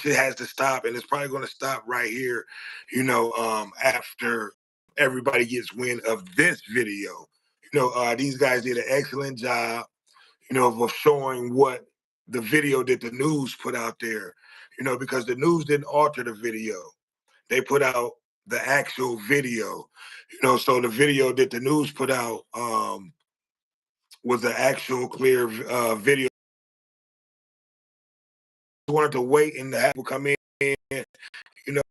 shit has to stop, and it's probably going to stop right here, after everybody gets wind of this video. These guys did an excellent job, of showing what the video that the news put out there, because the news didn't alter the video. They put out the actual video, so the video that the news put out was the actual clear video. Wanted to wait and have people come in, you know,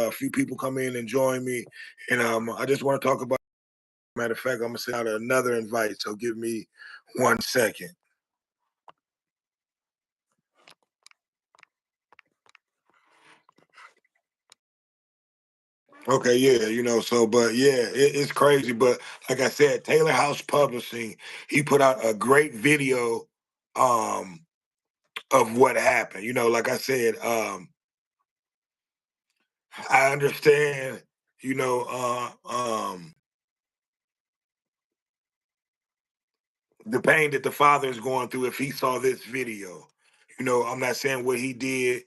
a few people come in and join me. And I just want to talk about, matter of fact, I'm gonna send out another invite. So give me 1 second. Okay, yeah, but yeah, it's crazy. But like I said, Taylor House Publishing, he put out a great video um of what happened. Like I said, I understand, you know, the pain that the father is going through if he saw this video. I'm not saying what he did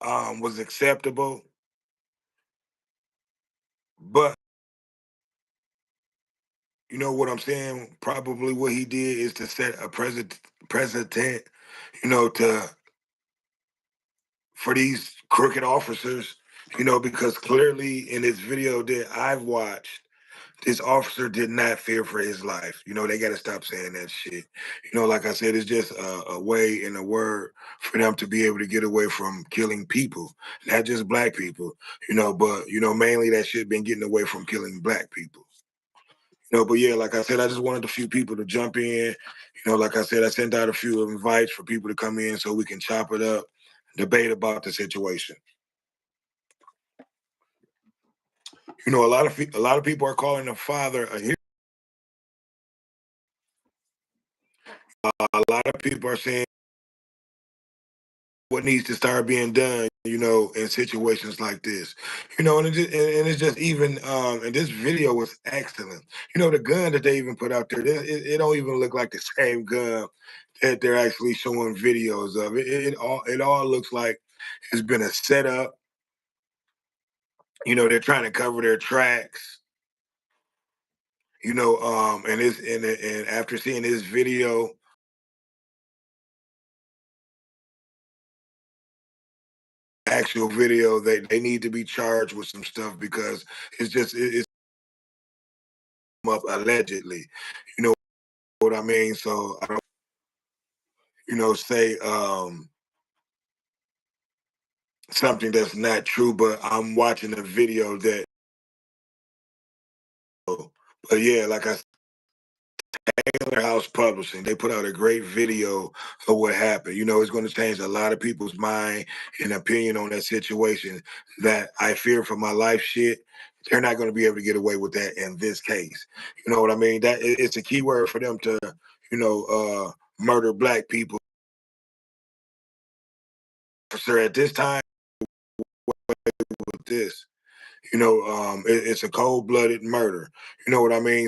was acceptable, but you know what I'm saying? Probably what he did is to set a precedent, to for these crooked officers, because clearly in this video that I've watched, this officer did not fear for his life. They got to stop saying that shit. Like I said, it's just a way and a word for them to be able to get away from killing people, not just black people, but, mainly that shit been getting away from killing black people. But yeah, like I said, I just wanted a few people to jump in. Like I said, I sent out a few invites for people to come in so we can chop it up, debate about the situation. A lot of people are calling the father a hero. A lot of people are saying what needs to start being done, in situations like this. And it's just even and this video was excellent. The gun that they even put out there, it don't even look like the same gun that they're actually showing videos of. It all looks like it's been a setup. They're trying to cover their tracks. And after seeing this video, actual video, they need to be charged with some stuff because it's up allegedly. You know what I mean? So I don't, say something that's not true, but I'm watching a video that. But yeah, like I said, Taylor House Publishing, they put out a great video of what happened. It's going to change a lot of people's mind and opinion on that situation. That I fear for my life shit. They're not going to be able to get away with that in this case. You know what I mean? It's a key word for them to, murder black people. Sir, at this time with this, it's a cold-blooded murder. You know what I mean?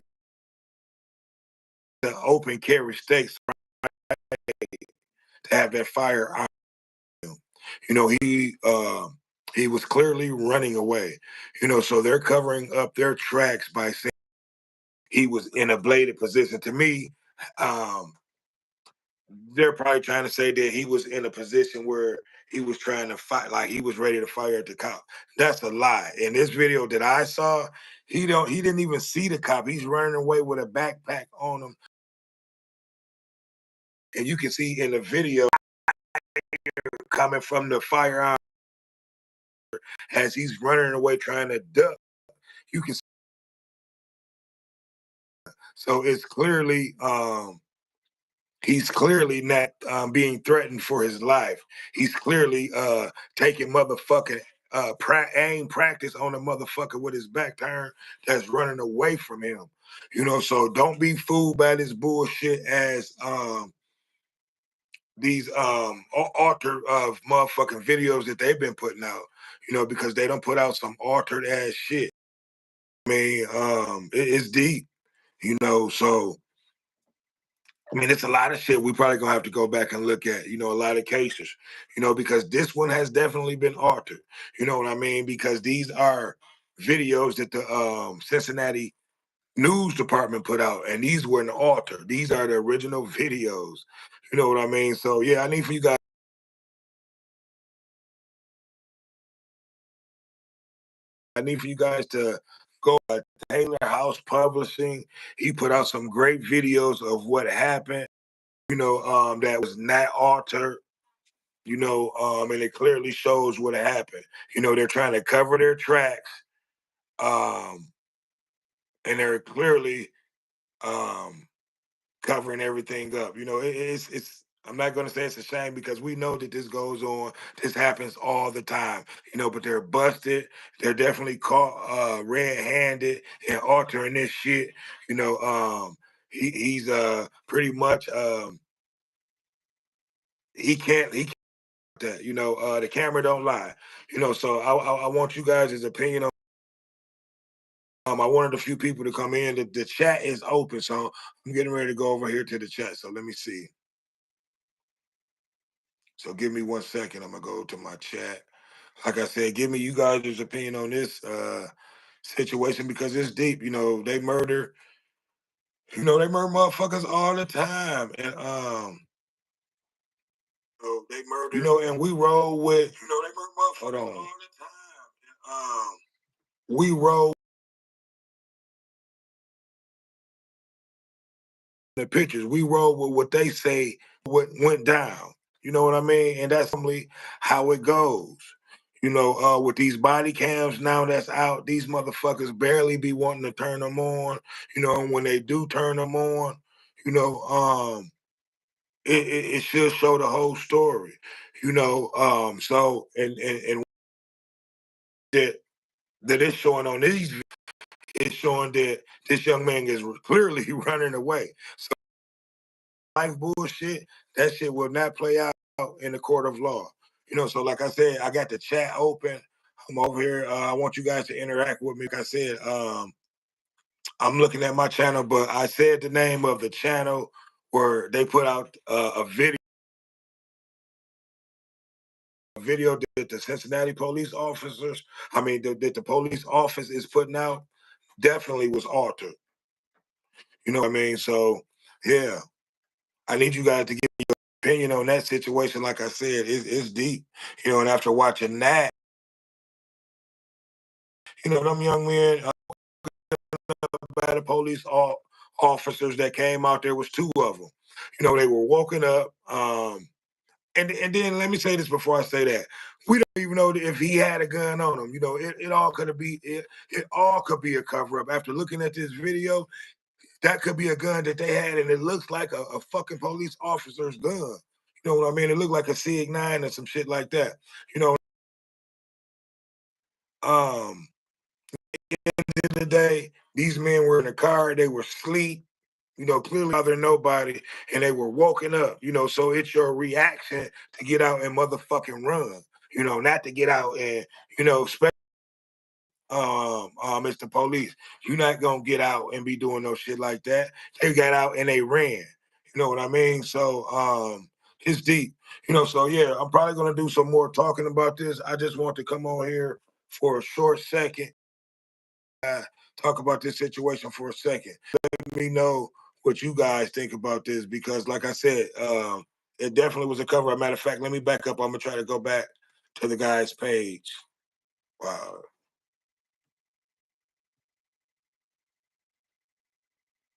The open carry states to have that firearm. He was clearly running away. So they're covering up their tracks by saying he was in a bladed position. To me, um, they're probably trying to say that he was in a position where he was trying to fight, like he was ready to fire at the cop. That's a lie. In this video that I saw, he didn't even see the cop. He's running away with a backpack on him. And you can see in the video coming from the firearm as he's running away trying to duck. You can So it's clearly he's clearly not being threatened for his life. He's clearly taking motherfucking aim practice on a motherfucker with his back turned that's running away from him. So don't be fooled by this bullshit as these altered of motherfucking videos that they've been putting out. Because they don't put out some altered ass shit. I mean, it's deep. So I mean, it's a lot of shit we probably gonna have to go back and look at, a lot of cases, because this one has definitely been altered. You know what I mean? Because these are videos that the Cincinnati news department put out, and these weren't altered. These are the original videos. You know what I mean? So yeah, I need for you guys to go to Taylor House Publishing. He put out some great videos of what happened, that was not altered, and it clearly shows what happened. They're trying to cover their tracks, um, and they're clearly um covering everything up. It's I'm not gonna say it's a shame because we know that this goes on. This happens all the time, but they're busted. They're definitely caught red-handed and altering this shit. You know, he's pretty much he can't that, the camera don't lie. So I want you guys' opinion on I wanted a few people to come in. The chat is open, so I'm getting ready to go over here to the chat. So let me see. So give me 1 second. I'm gonna go to my chat. Like I said, give me you guys' opinion on this situation because it's deep. They murder motherfuckers all the time. And they murder, and we roll with they murder motherfuckers hold on. All the time. And we roll the pictures. We roll with what they say what went down. You know what I mean? And that's simply how it goes. With these body cams now that's out, these motherfuckers barely be wanting to turn them on. And when they do turn them on, you know, um, it should show the whole story. So and that it's showing on these, it's showing that this young man is clearly running away. So life bullshit, that shit will not play out in the court of law. So like I said, I got the chat open. I'm over here. I want you guys to interact with me. Like I said, I'm looking at my channel, but I said the name of the channel where they put out a video that the Cincinnati police officers, that the police office is putting out, definitely was altered. You know what I mean? So yeah, I need you guys to give me your opinion on that situation. Like I said, it's deep. And after watching that, them young men by the police officers that came out, there was two of them. They were woken up. And then let me say this before I say that. We don't even know if he had a gun on him. It all could be it all could be a cover up. After looking at this video, that could be a gun that they had, and it looks like a fucking police officer's gun. You know what I mean? It looked like a Sig 9 or some shit like that. You know, um, at the end of the day, these men were in a car, they were asleep, clearly other than nobody, and they were woken up, so it's your reaction to get out and motherfucking run, not to get out and, especially it's the police. You're not gonna get out and be doing no shit like that. They got out and they ran. You know what I mean? So it's deep. So yeah, I'm probably gonna do some more talking about this. I just want to come on here for a short second, talk about this situation for a second. Let me know what you guys think about this because, like I said, it definitely was a cover. As a matter of fact, let me back up. I'm gonna try to go back to the guy's page. Wow.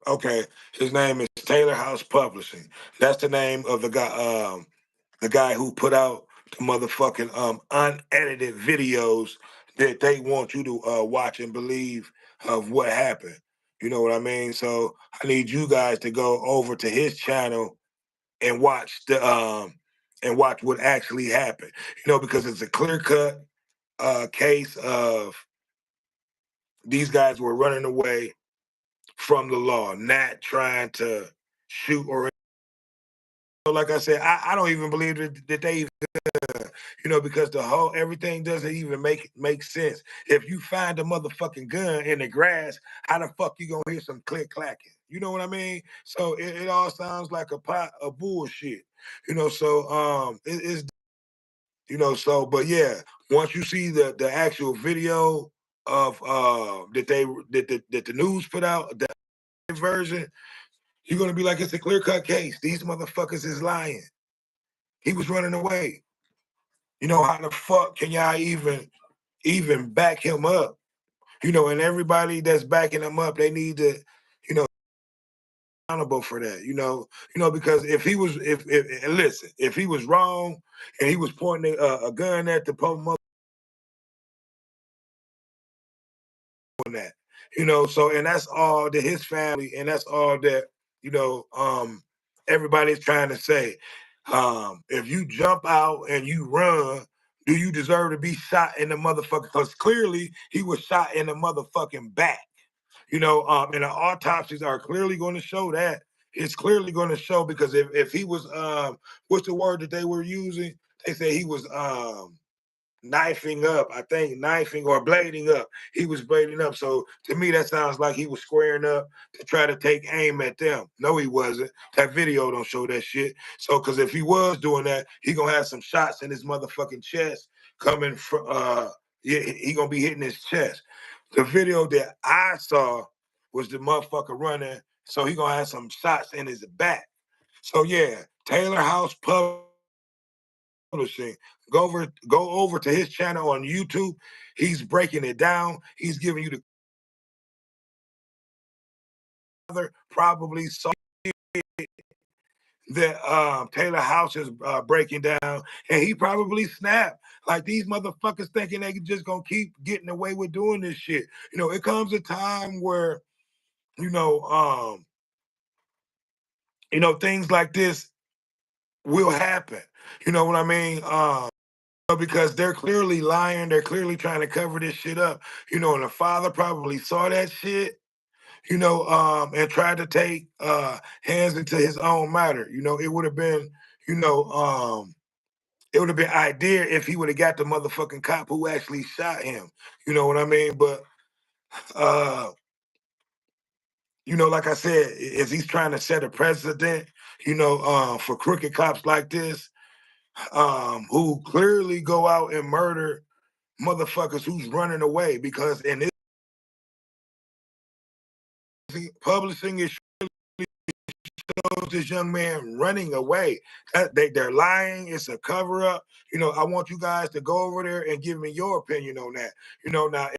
Okay, his name is Taylor House Publishing. That's the name of the guy who put out the motherfucking unedited videos that they want you to watch and believe of what happened. You know what I mean? So I need you guys to go over to his channel and watch what actually happened. Because it's a clear cut case of these guys were running away from the law, not trying to shoot or like I said, I don't even believe that they even, because the whole everything doesn't even make sense. If you find a motherfucking gun in the grass, how the fuck you gonna hear some click clacking? You know what I mean? So it all sounds like a pot of bullshit. You know, so it's so but yeah, once you see the actual video of that the news put out, the version, you're gonna be like, it's a clear-cut case. These motherfuckers is lying. He was running away. You know, how the fuck can y'all even back him up? You know, and everybody that's backing him up, they need to, you know, accountable for that. Because if he was, if and listen, if he was wrong and he was pointing a gun at the police on that, so and that's all that his family and that's all that you know, everybody's trying to say. If you jump out and you run, do you deserve to be shot in the motherfucker? Because clearly he was shot in the motherfucking back. And the autopsies are clearly going to show that. It's clearly going to show because if he was what's the word that they were using? They say he was knifing up, I think knifing or blading up. He was blading up. So to me, that sounds like he was squaring up to try to take aim at them. No, he wasn't. That video don't show that shit. So because if he was doing that, he gonna have some shots in his motherfucking chest coming from yeah, he gonna be hitting his chest. The video that I saw was the motherfucker running, so he gonna have some shots in his back. So yeah, Taylor House Publishing. Go over to his channel on YouTube. He's breaking it down. He's giving you the other probably saw that Taylor House is breaking down, and he probably snapped. Like these motherfuckers thinking they just gonna keep getting away with doing this shit. It comes a time where you know, things like this will happen. You know what I mean? Because they're clearly lying. They're clearly trying to cover this shit up. And the father probably saw that shit, and tried to take hands into his own matter. It would have been, you know, it would have been ideal if he would have got the motherfucking cop who actually shot him. You know what I mean? But uh, like I said, if he's trying to set a precedent, for crooked cops like this, who clearly go out and murder motherfuckers who's running away because in this publishing it shows this young man running away. They're lying. It's a cover up. I want you guys to go over there and give me your opinion on that. Now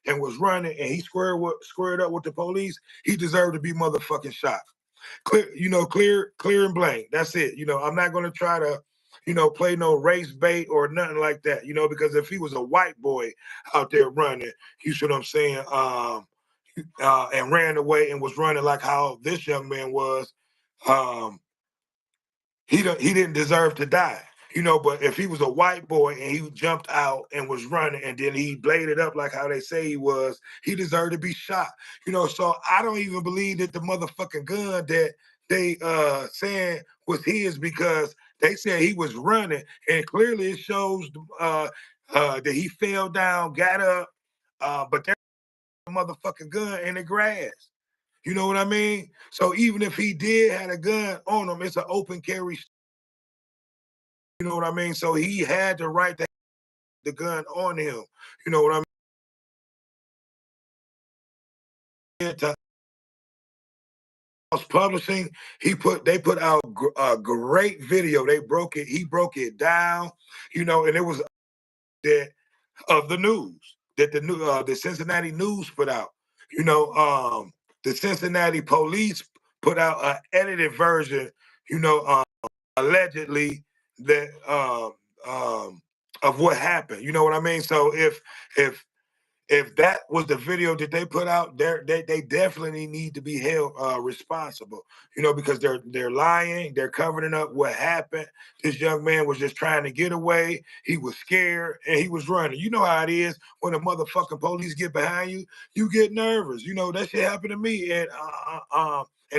and was running and he squared up with the police, he deserved to be motherfucking shot. Clear and blank. That's it. I'm not gonna try to, play no race bait or nothing like that. Because if he was a white boy out there running, you see what I'm saying, and ran away and was running like how this young man was, um, he didn't deserve to die. But if he was a white boy and he jumped out and was running and then he bladed up like how they say he was, he deserved to be shot. So I don't even believe that the motherfucking gun that they saying was his because they said he was running and clearly it shows that he fell down, got up, but there's a motherfucking gun in the grass. You know what I mean? So even if he did had a gun on him, it's an open carry. You know what I mean? So he had the right to have the gun on him. You know what I mean? To House Publishing, they put out a great video. He broke it down, and it was that of the news that the Cincinnati news put out. The Cincinnati police put out an edited version, allegedly that of what happened. You know what I mean? So if that was the video that they put out, they definitely need to be held responsible. Because they're lying, they're covering up what happened. This young man was just trying to get away. He was scared and he was running. You know how it is when the motherfucking police get behind you, you get nervous. That shit happened to me, and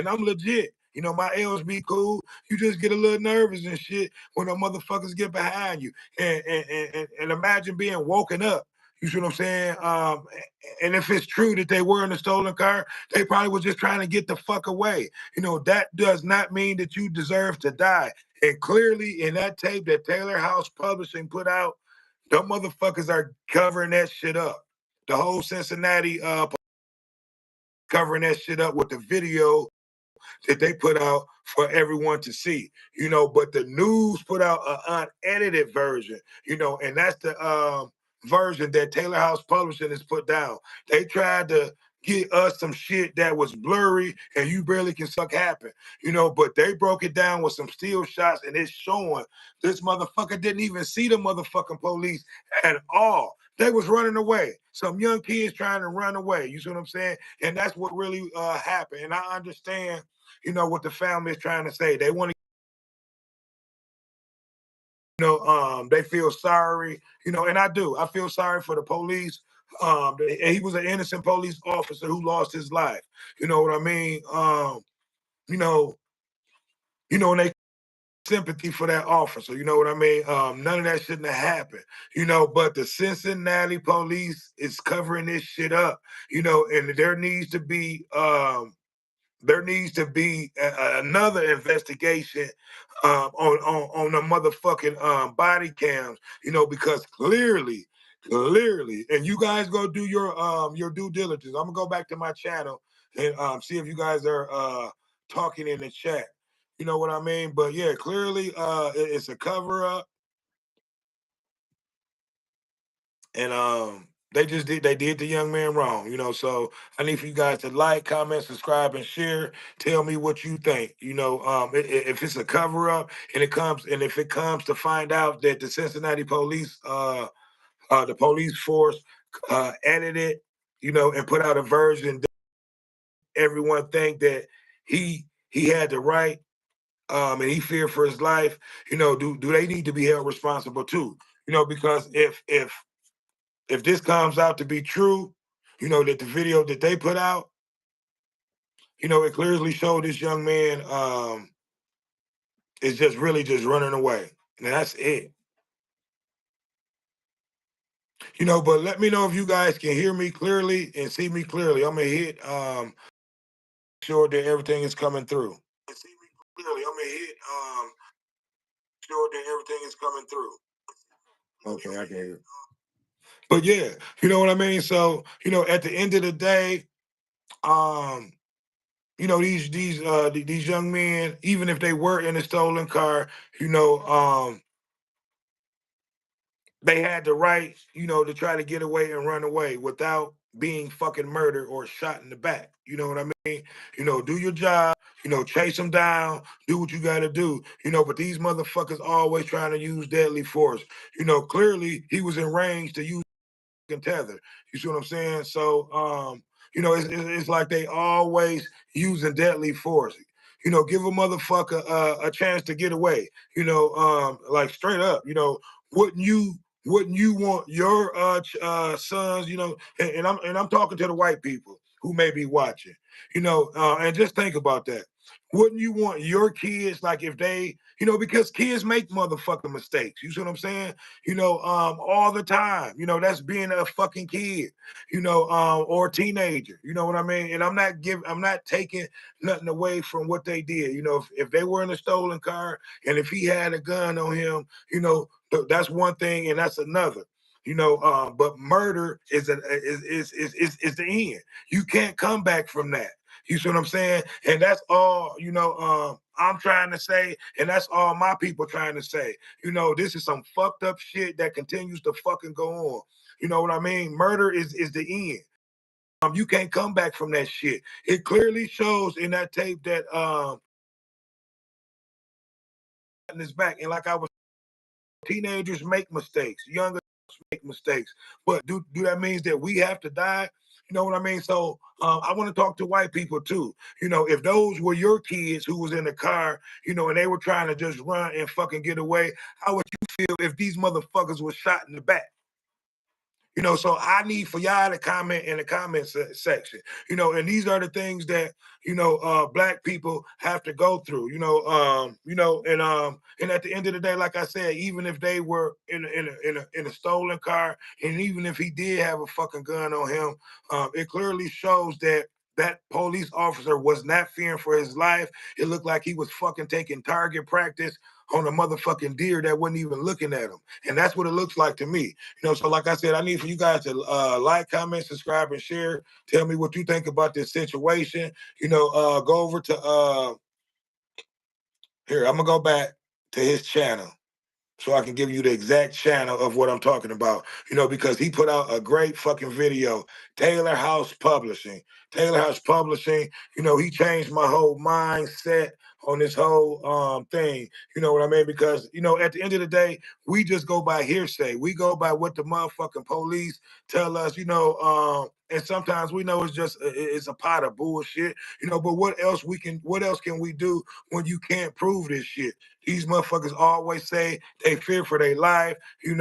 I'm legit. My L's be cool. You just get a little nervous and shit when the motherfuckers get behind you. And imagine being woken up. You see what I'm saying? And if it's true that they were in a stolen car, they probably was just trying to get the fuck away. That does not mean that you deserve to die. And clearly, in that tape that Taylor House Publishing put out, them motherfuckers are covering that shit up. The whole Cincinnati covering that shit up with the video that they put out for everyone to see, but the news put out an unedited version, and that's the version that Taylor House Publishing has put down. They tried to get us some shit that was blurry and you barely can suck happen, but they broke it down with some still shots and it's showing this motherfucker didn't even see the motherfucking police at all. They was running away. Some young kids trying to run away. You see what I'm saying? And that's what really happened. And I understand what the family is trying to say. They want to, they feel sorry, and I do. I feel sorry for the police. He was an innocent police officer who lost his life. You know what I mean? You know, and they sympathy for that officer. You know what I mean? None of that shouldn't have happened. But the Cincinnati police is covering this shit up. And there needs to be another investigation on the motherfucking body cams, because clearly, and you guys go do your due diligence. I'm gonna go back to my channel and see if you guys are talking in the chat. You know what I mean? But yeah, clearly it's a cover up, and they did the young man wrong, so I need for you guys to like, comment, subscribe, and share. Tell me what you think. If it's a cover up and if it comes to find out that the Cincinnati police the police force edited, and put out a version that everyone think that he had the right, and he feared for his life, do they need to be held responsible too? Because if this comes out to be true, that the video that they put out, it clearly showed this young man is just really just running away. And that's it. But let me know if you guys can hear me clearly and see me clearly. I'm gonna hit sure that everything is coming through. And see me clearly. I'm gonna hit sure that everything is coming through. Okay, I can hear. But yeah, you know what I mean? So, at the end of the day, um, these young men, even if they were in a stolen car, they had the right, to try to get away and run away without being fucking murdered or shot in the back. You know what I mean? Do your job, chase them down, do what you gotta do, but these motherfuckers always trying to use deadly force. Clearly he was in range to use tether. You see what I'm saying? So, it's like they always using deadly force. Give a motherfucker a chance to get away. Like straight up. Wouldn't you wouldn't you want your sons? And I'm talking to the white people who may be watching. And just think about that. Wouldn't you want your kids, like if they, because kids make motherfucking mistakes. You see what I'm saying? All the time. That's being a fucking kid, or a teenager. You know what I mean? And I'm not taking nothing away from what they did. If they were in a stolen car and if he had a gun on him, that's one thing and that's another. But murder is the end. You can't come back from that. You see what I'm saying? And that's all, I'm trying to say, and that's all my people trying to say. This is some fucked up shit that continues to fucking go on. You know what I mean? Murder is the end. You can't come back from that shit. It clearly shows in that tape that his back. And like I was, teenagers make mistakes, younger make mistakes. But do that means that we have to die? You know what I mean? So I want to talk to white people too. If those were your kids who was in the car, and they were trying to just run and fucking get away, how would you feel if these motherfuckers were shot in the back? So I need for y'all to comment in the comment section, and these are the things that, black people have to go through, and at the end of the day, like I said, even if they were in a stolen car, and even if he did have a fucking gun on him, it clearly shows that police officer was not fearing for his life. It looked like he was fucking taking target practice on a motherfucking deer that wasn't even looking at him. And that's what it looks like to me. So like I said, I need for you guys to like, comment, subscribe, and share. Tell me what you think about this situation. Go over to here. I'm gonna go back to his channel so I can give you the exact channel of what I'm talking about, because he put out a great fucking video. Taylor House Publishing. Taylor House Publishing, he changed my whole mindset on this whole thing. You know what I mean? Because, at the end of the day, we just go by hearsay. We go by what the motherfucking police tell us, and sometimes we know it's a pot of bullshit, but what else can we do when you can't prove this shit? These motherfuckers always say they fear for their life. They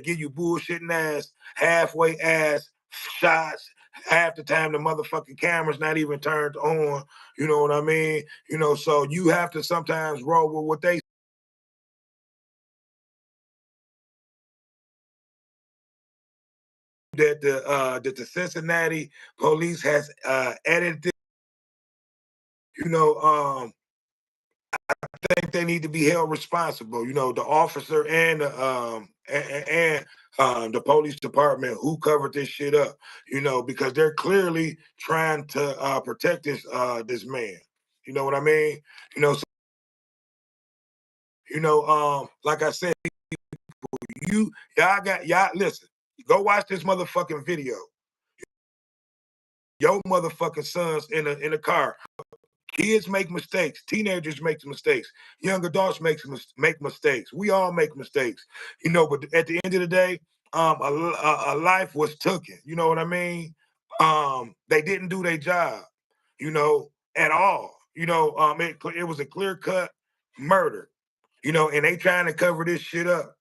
give you bullshitting ass, halfway ass shots. Half the time the motherfucking camera's not even turned on. You know what I mean? So you have to sometimes roll with what they that the Cincinnati police has edited. Think they need to be held responsible. The officer and the police department who covered this shit up. Because they're clearly trying to protect this man. You know what I mean? Like I said, y'all listen. Go watch this motherfucking video. Your motherfucking sons in a car. Kids make mistakes. Teenagers make mistakes. Young adults make mistakes. We all make mistakes, But at the end of the day, a life was taken. You know what I mean? They didn't do their job, at all. It was a clear cut murder, and they trying to cover this shit up.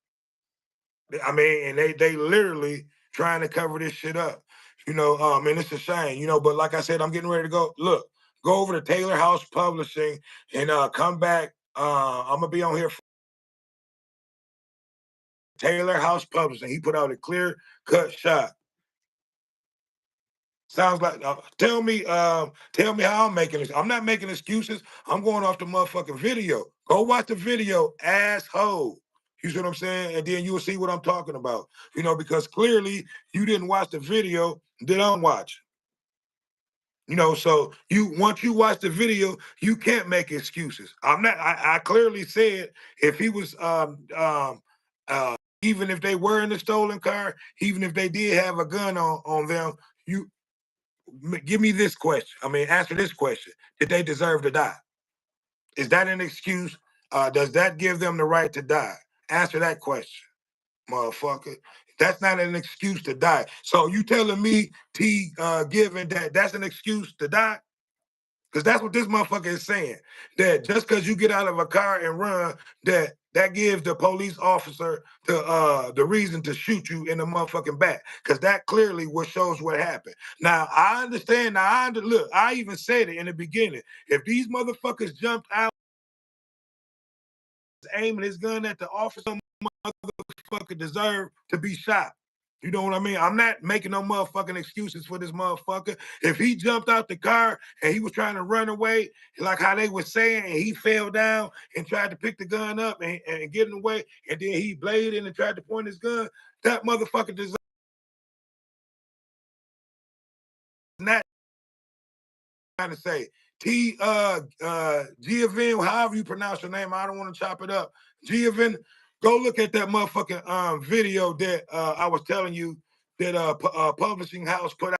I mean, and they literally trying to cover this shit up. And it's a shame, but like I said, I'm getting ready to go. Look, go over to Taylor House Publishing and come back. I'm gonna be on here for Taylor House Publishing. He put out a clear cut shot. Sounds like tell me how I'm making this. I'm not making excuses. I'm going off the motherfucking video. Go watch the video, asshole. You see what I'm saying? And then you will see what I'm talking about. Because clearly you didn't watch the video, then I'm watching. So once you watch the video, you can't make excuses. I clearly said if he was even if they were in the stolen car, even if they did have a gun on them, you give me this question. I mean, answer this question. Did they deserve to die? Is that an excuse? Does that give them the right to die? Answer that question, motherfucker. That's not an excuse to die. So you telling me, given that's an excuse to die? Because that's what this motherfucker is saying. That just because you get out of a car and run, that gives the police officer the reason to shoot you in the motherfucking back. Because that clearly what shows what happened. Now I understand. Look, I even said it in the beginning. If these motherfuckers jumped out aiming his gun at the officer, motherfucker deserve to be shot. You know what I mean? I'm not making no motherfucking excuses for this motherfucker. If he jumped out the car and he was trying to run away, like how they were saying, and he fell down and tried to pick the gun up and get in the way, and then he bladed and tried to point his gun, that motherfucker deserves not trying to say. Giovin, however you pronounce your name, I don't want to chop it up. Giovin, go look at that motherfucking video that I was telling you that publishing house put out.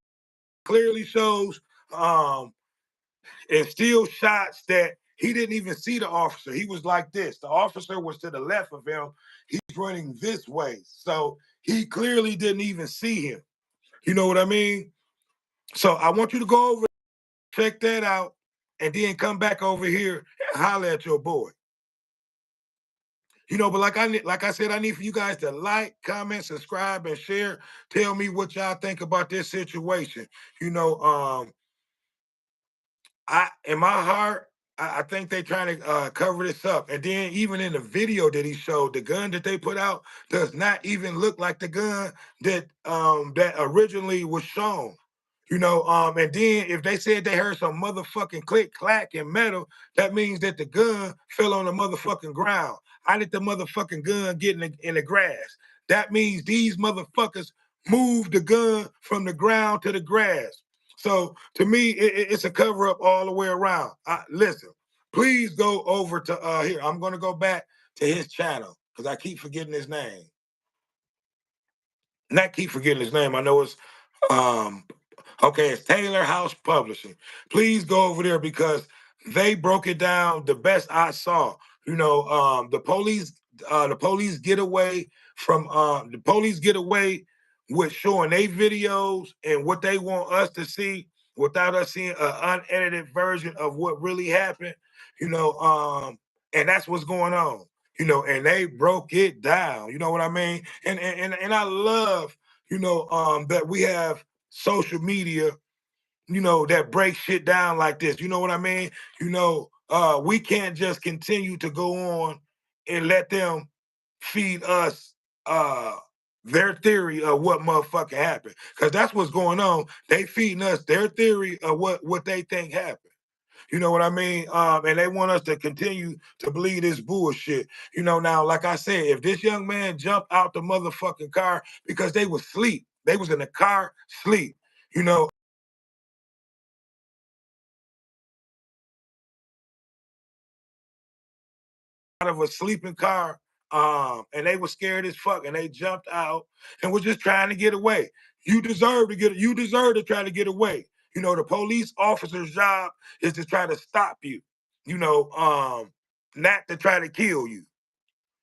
Clearly shows and still shots that he didn't even see the officer. He was like this. The officer was to the left of him. He's running this way. So he clearly didn't even see him. You know what I mean? So I want you to go over, check that out, and then come back over here and holler at your boy. But like I said, I need for you guys to like, comment, subscribe, and share. Tell me what y'all think about this situation. You know, I in my heart, I think they trying to cover this up. And then even in the video that he showed, the gun that they put out does not even look like the gun that originally was shown. And then if they said they heard some motherfucking click clack and metal, that means that the gun fell on the motherfucking ground. How did the motherfucking gun get in the grass? That means these motherfuckers moved the gun from the ground to the grass. So to me, it's a cover up all the way around. Listen, please go over to here. I'm gonna go back to his channel because I keep forgetting his name. Not keep forgetting his name. I know it's um okay, it's Taylor House Publishing. Please go over there because they broke it down the best I saw. The police get away with showing their videos and what they want us to see without us seeing an unedited version of what really happened. You know, and that's what's going on. And they broke it down. You know what I mean? And I love, that we have social media, that breaks shit down like this. You know what I mean? We can't just continue to go on and let them feed us their theory of what motherfucking happened. Because that's what's going on. They feeding us their theory of what they think happened. You know what I mean? And they want us to continue to believe this bullshit. Now, like I said, if this young man jumped out the motherfucking car because they was asleep, they was in the car sleep, you know, out of a sleeping car, and they were scared as fuck, and they jumped out and was just trying to get away. You deserve to try to get away. The police officer's job is to try to stop you. Not to try to kill you.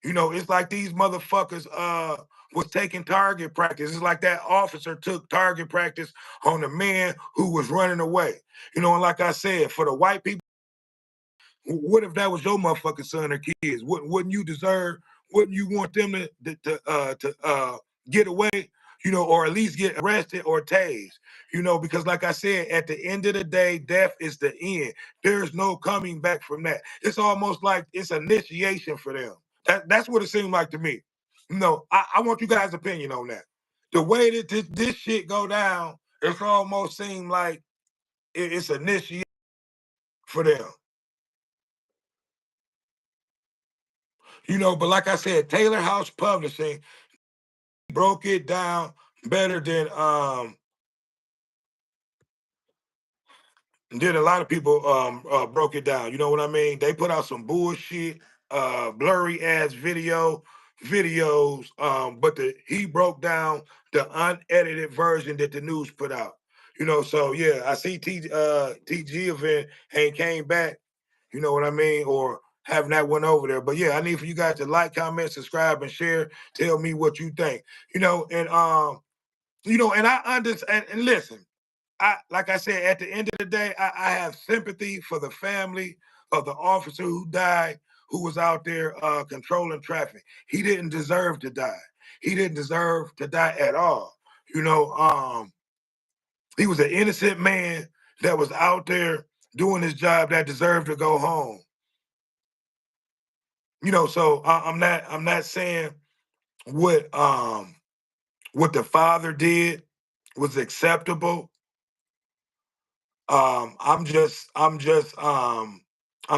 It's like these motherfuckers was taking target practice. It's like that officer took target practice on the man who was running away. And like I said, for the white people, what if that was your motherfucking son or kids? Wouldn't you deserve? Wouldn't you want them to get away? Or at least get arrested or tased? Because like I said, at the end of the day, death is the end. There's no coming back from that. It's almost like it's initiation for them. That's what it seemed like to me. I want you guys' opinion on that. The way that this shit go down, it's almost seemed like it's initiation for them. But like I said, Taylor House Publishing broke it down better than a lot of people broke it down. You know what I mean? They put out some bullshit, blurry ass videos, but he broke down the unedited version that the news put out. So yeah, I see TG event ain't came back. You know what I mean? Or having that one over there. But yeah, I need for you guys to like, comment, subscribe, and share. Tell me what you think. And I understand and listen. Like I said, at the end of the day, I have sympathy for the family of the officer who died, who was out there controlling traffic. He didn't deserve to die. He didn't deserve to die at all. He was an innocent man that was out there doing his job that deserved to go home. So I'm not saying what the father did was acceptable. I'm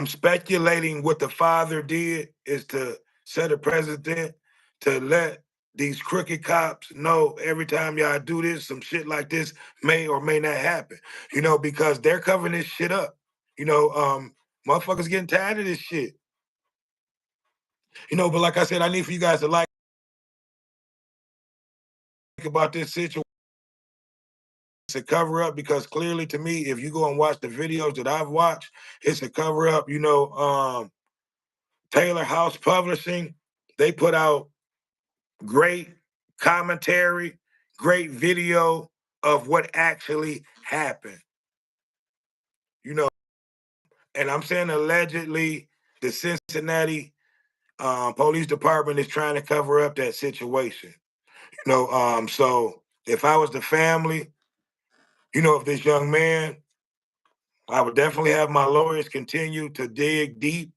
speculating what the father did is to set a precedent to let these crooked cops know every time y'all do this, some shit like this may or may not happen. Because they're covering this shit up. Motherfuckers getting tired of this shit. But like I said, I need for you guys to like about this situation. It's a cover up because clearly to me, if you go and watch the videos that I've watched, it's a cover up. Taylor House Publishing, they put out great commentary, great video of what actually happened. And I'm saying allegedly the Cincinnati police department is trying to cover up that situation. So if I was the family, of this young man, I would definitely have my lawyers continue to dig deep.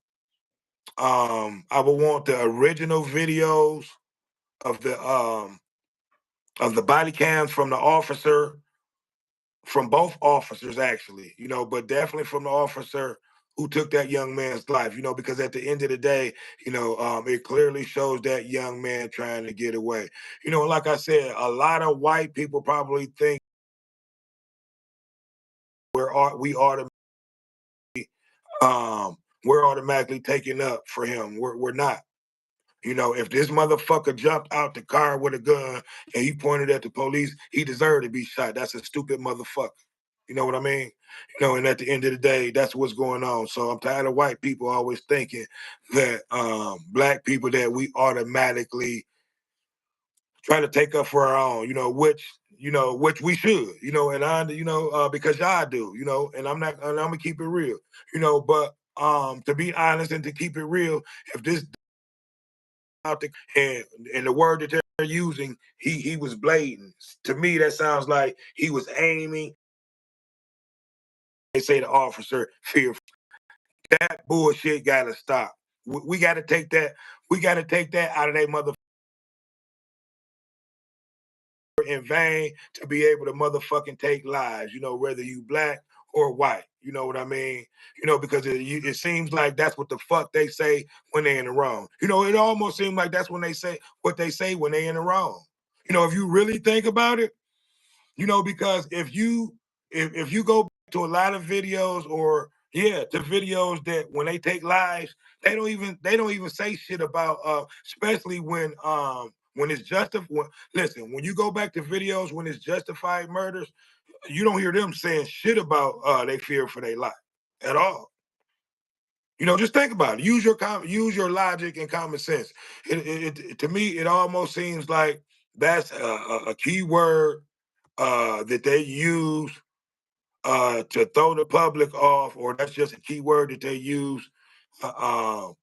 I would want the original videos of the body cams from the officer, from both officers actually, but definitely from the officer who took that young man's life, because at the end of the day, it clearly shows that young man trying to get away. Like I said, a lot of white people probably think we automatically um we're automatically taking up for him. We're not. If this motherfucker jumped out the car with a gun and he pointed at the police, he deserved to be shot. That's a stupid motherfucker. You know what I mean? And at the end of the day, that's what's going on. So I'm tired of white people always thinking that black people, that we automatically try to take up for our own, which we should, because y'all do, and I'm gonna keep it real, but to be honest and to keep it real, if this out the and the word that they're using, he was blatant. To me, that sounds like he was aiming. They say the officer fearful. That bullshit gotta stop. We gotta take that. We gotta take that out of their mother in vain to be able to motherfucking take lives. Whether you black or white. You know what I mean? Because it seems like that's what the fuck they say when they're in the wrong. It almost seems like that's when they say what they say when they're in the wrong. If you really think about it, because if you go back to a lot of videos, or to videos that when they take lives, they don't even say shit about especially when it's justified. Listen, when you go back to videos when it's justified murders, you don't hear them saying shit about they fear for their life at all. Just think about it. Use your logic and common sense. To me, it almost seems like that's a key word that they use to throw the public off, or that's just a key word that they use uh, uh,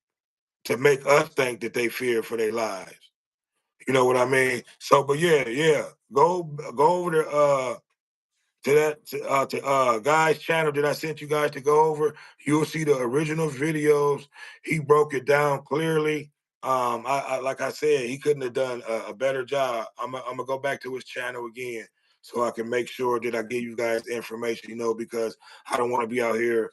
to make us think that they fear for their lives. You know what I mean? So, but yeah, go over to guy's channel that I sent you guys to go over. You'll see the original videos. He broke it down clearly. I like I said, he couldn't have done a better job. I'm gonna go back to his channel again so I can make sure that I give you guys the information, because I don't want to be out here,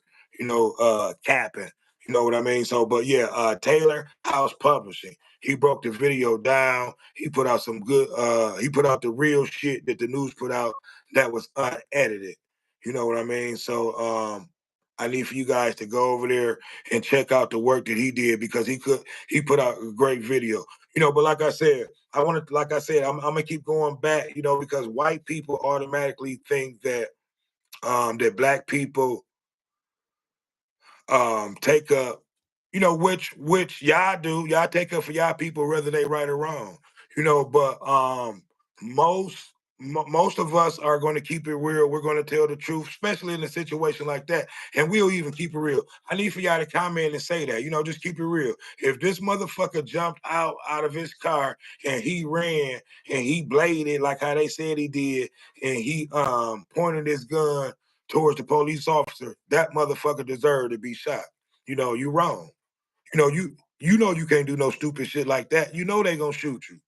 capping. You know what I mean? So, but yeah, Taylor House Publishing. He broke the video down. He put out some good. He put out the real shit that the news put out that was unedited. You know what I mean? So I need for you guys to go over there and check out the work that he did, because he put out a great video. But like I said, I'm gonna keep going back, because white people automatically think that black people take up, which y'all do. Y'all take up for y'all people, whether they right or wrong. But most of us are going to keep it real. We're going to tell the truth, especially in a situation like that. And we'll even keep it real. I need for y'all to comment and say that. Just keep it real. If this motherfucker jumped out of his car and he ran and he bladed like how they said he did, and he pointed his gun towards the police officer, that motherfucker deserved to be shot. You wrong. You can't do no stupid shit like that. They gonna shoot you.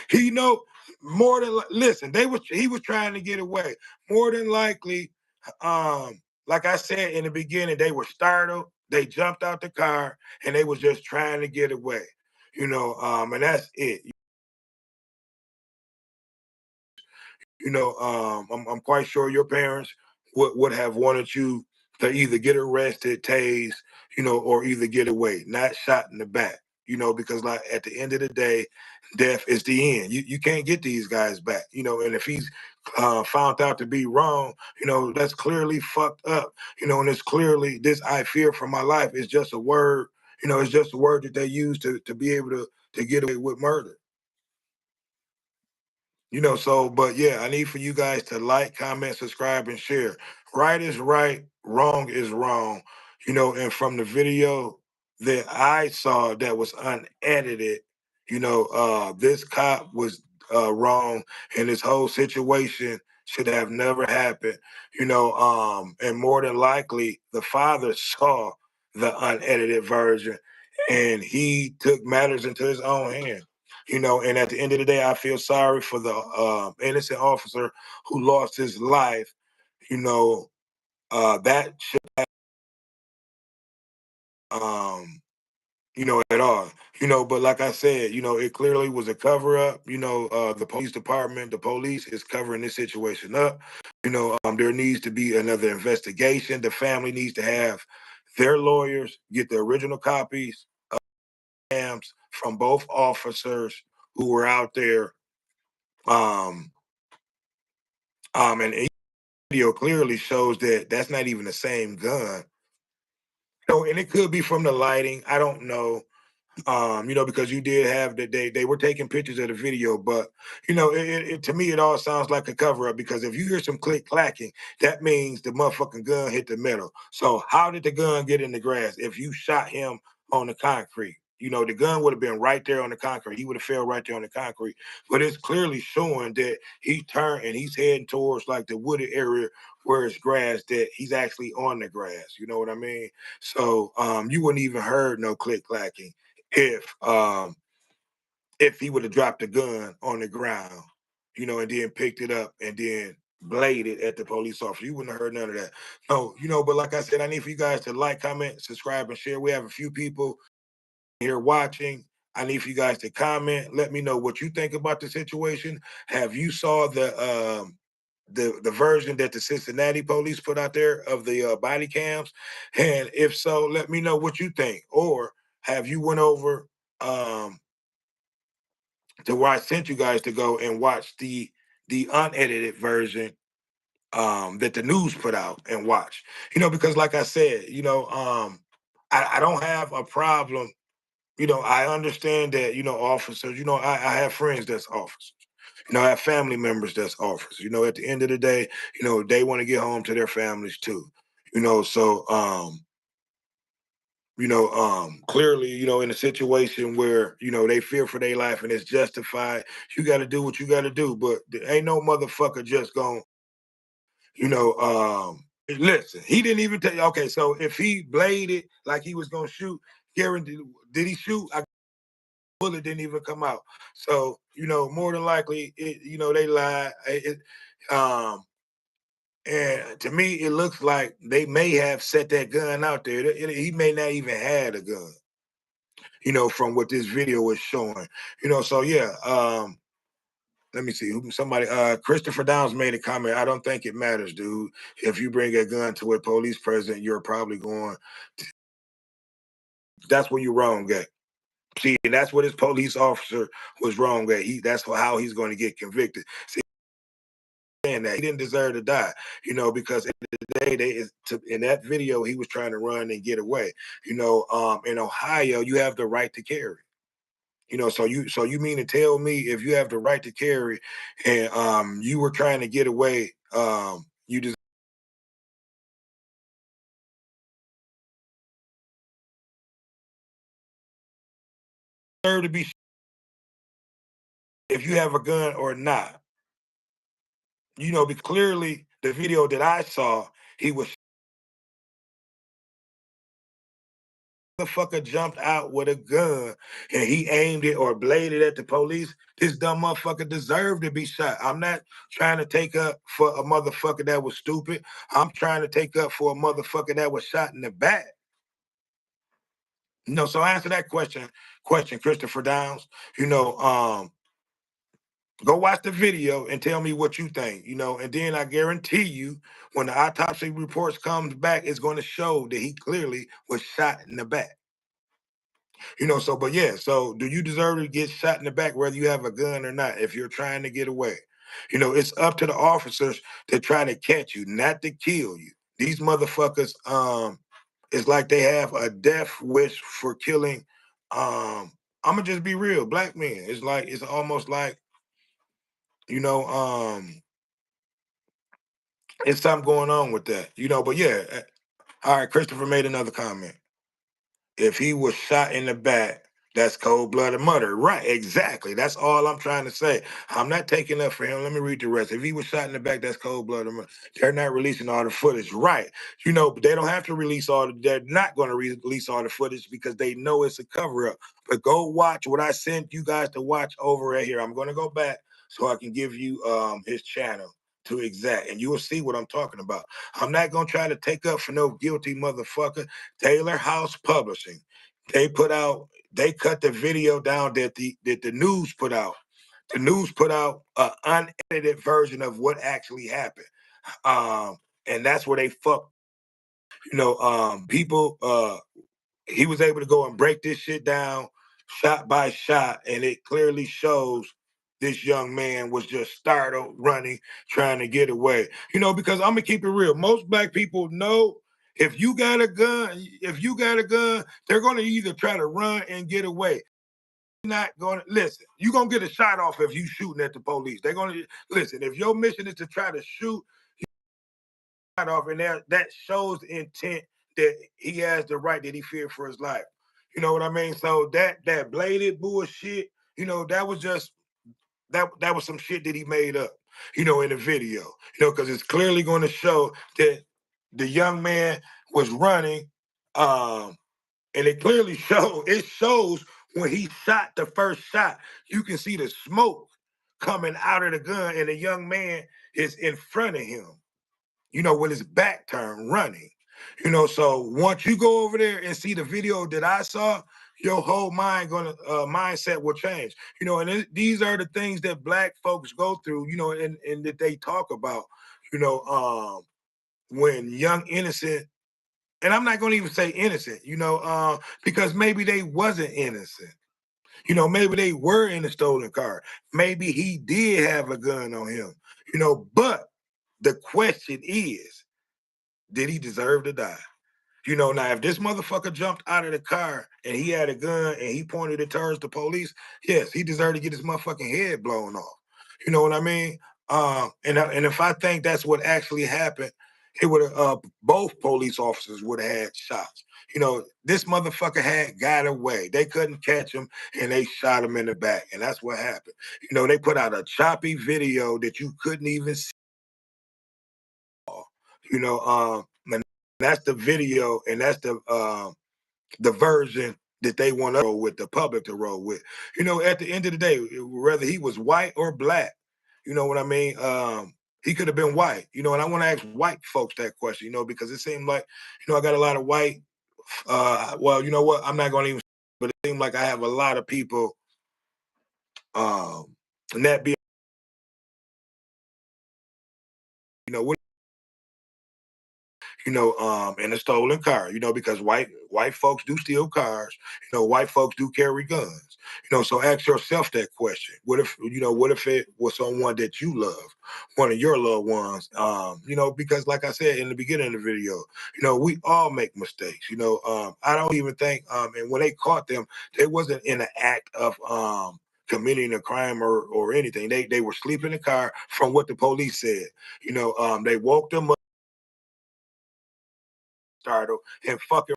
He know more than listen. He was trying to get away. More than likely, like I said in the beginning, they were startled. They jumped out the car and they was just trying to get away. And that's it. I'm quite sure your parents would have wanted you to either get arrested, tased, or either get away, not shot in the back, because like at the end of the day, death is the end. You can't get these guys back, and if he's found out to be wrong, that's clearly fucked up, and it's clearly this I fear for my life is just a word, it's just a word that they use to be able to get away with murder. So, but yeah, I need for you guys to like, comment, subscribe, and share. Right is right, wrong is wrong. And from the video that I saw that was unedited, this cop was wrong, and this whole situation should have never happened. And more than likely, the father saw the unedited version, and he took matters into his own hand. And at the end of the day, I feel sorry for the innocent officer who lost his life. You know, that should um at all. But like I said, it clearly was a cover up. The police department, the police is covering this situation up. There needs to be another investigation. The family needs to have their lawyers get the original copies of stamps from both officers who were out there. Um, and video clearly shows that that's not even the same gun. And it could be from the lighting. I don't know. Because you did have that they were taking pictures of the video, but to me it all sounds like a cover up because if you hear some click clacking, that means the motherfucking gun hit the metal. So how did the gun get in the grass if you shot him on the concrete? The gun would have been right there on the concrete. He would have fell right there on the concrete. But it's clearly showing that he turned and he's heading towards like the wooded area where it's grass, that he's actually on the grass. You know what I mean? So you wouldn't even heard no click clacking if he would have dropped the gun on the ground, and then picked it up and then bladed at the police officer. You wouldn't have heard none of that. No, but like I said, I need for you guys to like, comment, subscribe, and share. We have a few people here watching. I need for you guys to comment. Let me know what you think about the situation. Have you saw the version that the Cincinnati police put out there of the body cams? And if so, let me know what you think. Or have you went over um, to where I sent you guys to go and watch the unedited version that the news put out and watch? Because like I said, I don't have a problem. I understand that, officers, I have friends that's officers. I have family members that's officers. At the end of the day, they want to get home to their families too. So clearly, in a situation where, they fear for their life and it's justified, you got to do what you got to do. But there ain't no motherfucker just going, you know, listen, he didn't even tell you. Okay, so if he bladed like he was going to shoot, guaranteed, did he shoot? Bullet didn't even come out. So, more than likely, they lied. And to me, it looks like they may have set that gun out there. He may not even had a gun, from what this video is showing. So yeah, let me see. Somebody, Christopher Downs made a comment. I don't think it matters, dude. If you bring a gun to a police present, you're probably going to, that's where you're wrong at. See, and that's what his police officer was wrong at. That's how he's going to get convicted. See, saying that he didn't deserve to die, because at the end of the day, in that video, he was trying to run and get away. In Ohio, you have the right to carry. So you mean to tell me if you have the right to carry and you were trying to get away, you deserve to be if you have a gun or not. Because clearly the video that I saw, he was the fucker jumped out with a gun and he aimed it or bladed at the police. This dumb motherfucker deserved to be shot. I'm not trying to take up for a motherfucker that was stupid. I'm trying to take up for a motherfucker that was shot in the back. So answer that question, Christopher Downs. Go watch the video and tell me what you think, and then I guarantee you when the autopsy reports comes back, it's going to show that he clearly was shot in the back. But yeah, so do you deserve to get shot in the back whether you have a gun or not if you're trying to get away? It's up to the officers to try to catch you, not to kill you. These motherfuckers, it's like they have a death wish for killing. I'm gonna just be real, black men. It's almost like, you know, um, it's something going on with that, But yeah, all right, Christopher made another comment. if he was shot in the back, that's cold-blooded murder. Right, exactly. That's all I'm trying to say. I'm not taking up for him. Let me read the rest. If he was shot in the back, that's cold-blooded murder. They're not releasing all the footage. Right. But they don't have to release they're not going to release all the footage because they know it's a cover-up. But go watch what I sent you guys to watch over right here. I'm going to go back so I can give you his channel to exact, and you will see what I'm talking about. I'm not going to try to take up for no guilty motherfucker. Taylor House Publishing. They cut the video down that the news put out. The news put out an unedited version of what actually happened. And that's where they fucked. People. He was able to go and break this shit down shot by shot, and it clearly shows this young man was just startled, running, trying to get away. Because I'm gonna keep it real. Most black people know if you got a gun, they're gonna either try to run and get away. Not gonna listen. You're gonna get a shot off if you shooting at the police. They're gonna listen. If your mission is to try to shoot off, and that shows the intent that he has the right that he feared for his life. You know what I mean? So that bladed bullshit, that was just that was some shit that he made up, in the video, because it's clearly going to show that the young man was running, and it shows when he shot the first shot, you can see the smoke coming out of the gun, and the young man is in front of him, with his back turned running. So once you go over there and see the video that I saw, your whole mindset will change. These are the things that black folks go through, and that they talk about, when young innocent, and I'm not gonna even say innocent, because maybe they wasn't innocent. Maybe they were in a stolen car. Maybe he did have a gun on him, but the question is, did he deserve to die? Now if this motherfucker jumped out of the car and he had a gun and he pointed it towards the police, yes, he deserved to get his motherfucking head blown off. You know what I mean? And if I think that's what actually happened, it would have both police officers would have had shots. This motherfucker had got away. They couldn't catch him and they shot him in the back. And that's what happened. They put out a choppy video that you couldn't even see. And that's the video, and that's the version that they want to roll with, the public to roll with. At the end of the day, whether he was white or black, you know what I mean? He could have been white, and I want to ask white folks that question, because it seemed like, I got a lot of white, well, you know what? I'm not going to even, but it seemed like I have a lot of people, and that being, what in a stolen car, because white folks do steal cars, white folks do carry guns, so ask yourself that question. What if it was someone that you love, one of your loved ones, because like I said in the beginning of the video, we all make mistakes, I don't even think, and when they caught them, they wasn't in an act of, committing a crime or anything. They were sleeping in the car from what the police said. They woke them up, startled, and fucking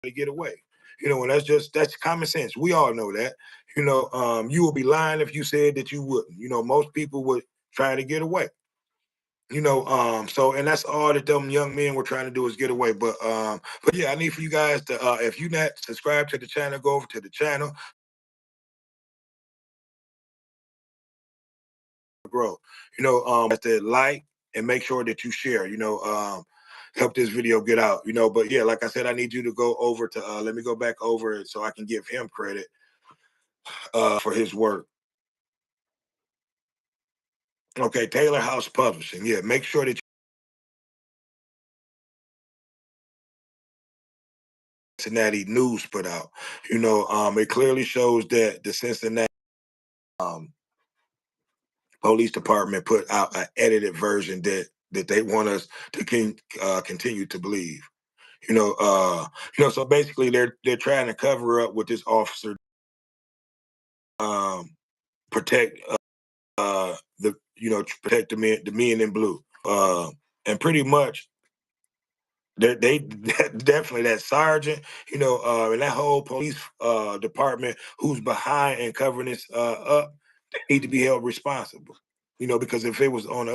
to get away. And that's common sense. We all know that. You would be lying if you said that you wouldn't. Most people would try to get away. So and that's all that them young men were trying to do is get away. But yeah, I need for you guys to if you not subscribed to the channel, go over to the channel, grow. To like and make sure that you share, help this video get out, but yeah, like I said, I need you to go over to let me go back over it so I can give him credit for his work. Okay, Taylor House Publishing. Yeah, make sure that Cincinnati news put out. It clearly shows that the Cincinnati um, police department put out an edited version that they want us to continue to believe. So basically they're trying to cover up with this officer, protect protect the men in blue, and pretty much they definitely that sergeant, and that whole police department who's behind and covering this up, they need to be held responsible. Because if it was on the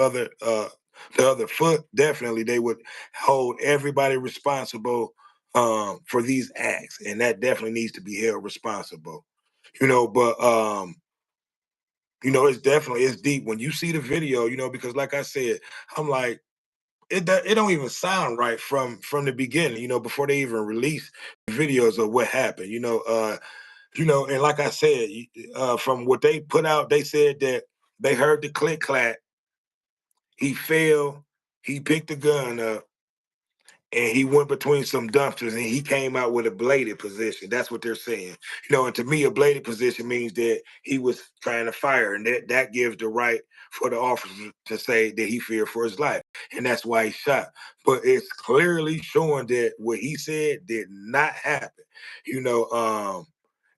other foot, definitely they would hold everybody responsible for these acts, and that definitely needs to be held responsible. But it's deep when you see the video. Because like I said, I'm like it don't even sound right from the beginning, before they even release videos of what happened, and like I said, from what they put out, they said that they heard the click clack, he fell, he picked the gun up, and he went between some dumpsters and he came out with a bladed position. That's what they're saying. And to me, a bladed position means that he was trying to fire, and that gives the right for the officer to say that he feared for his life. And that's why he shot. But it's clearly showing that what he said did not happen. You know,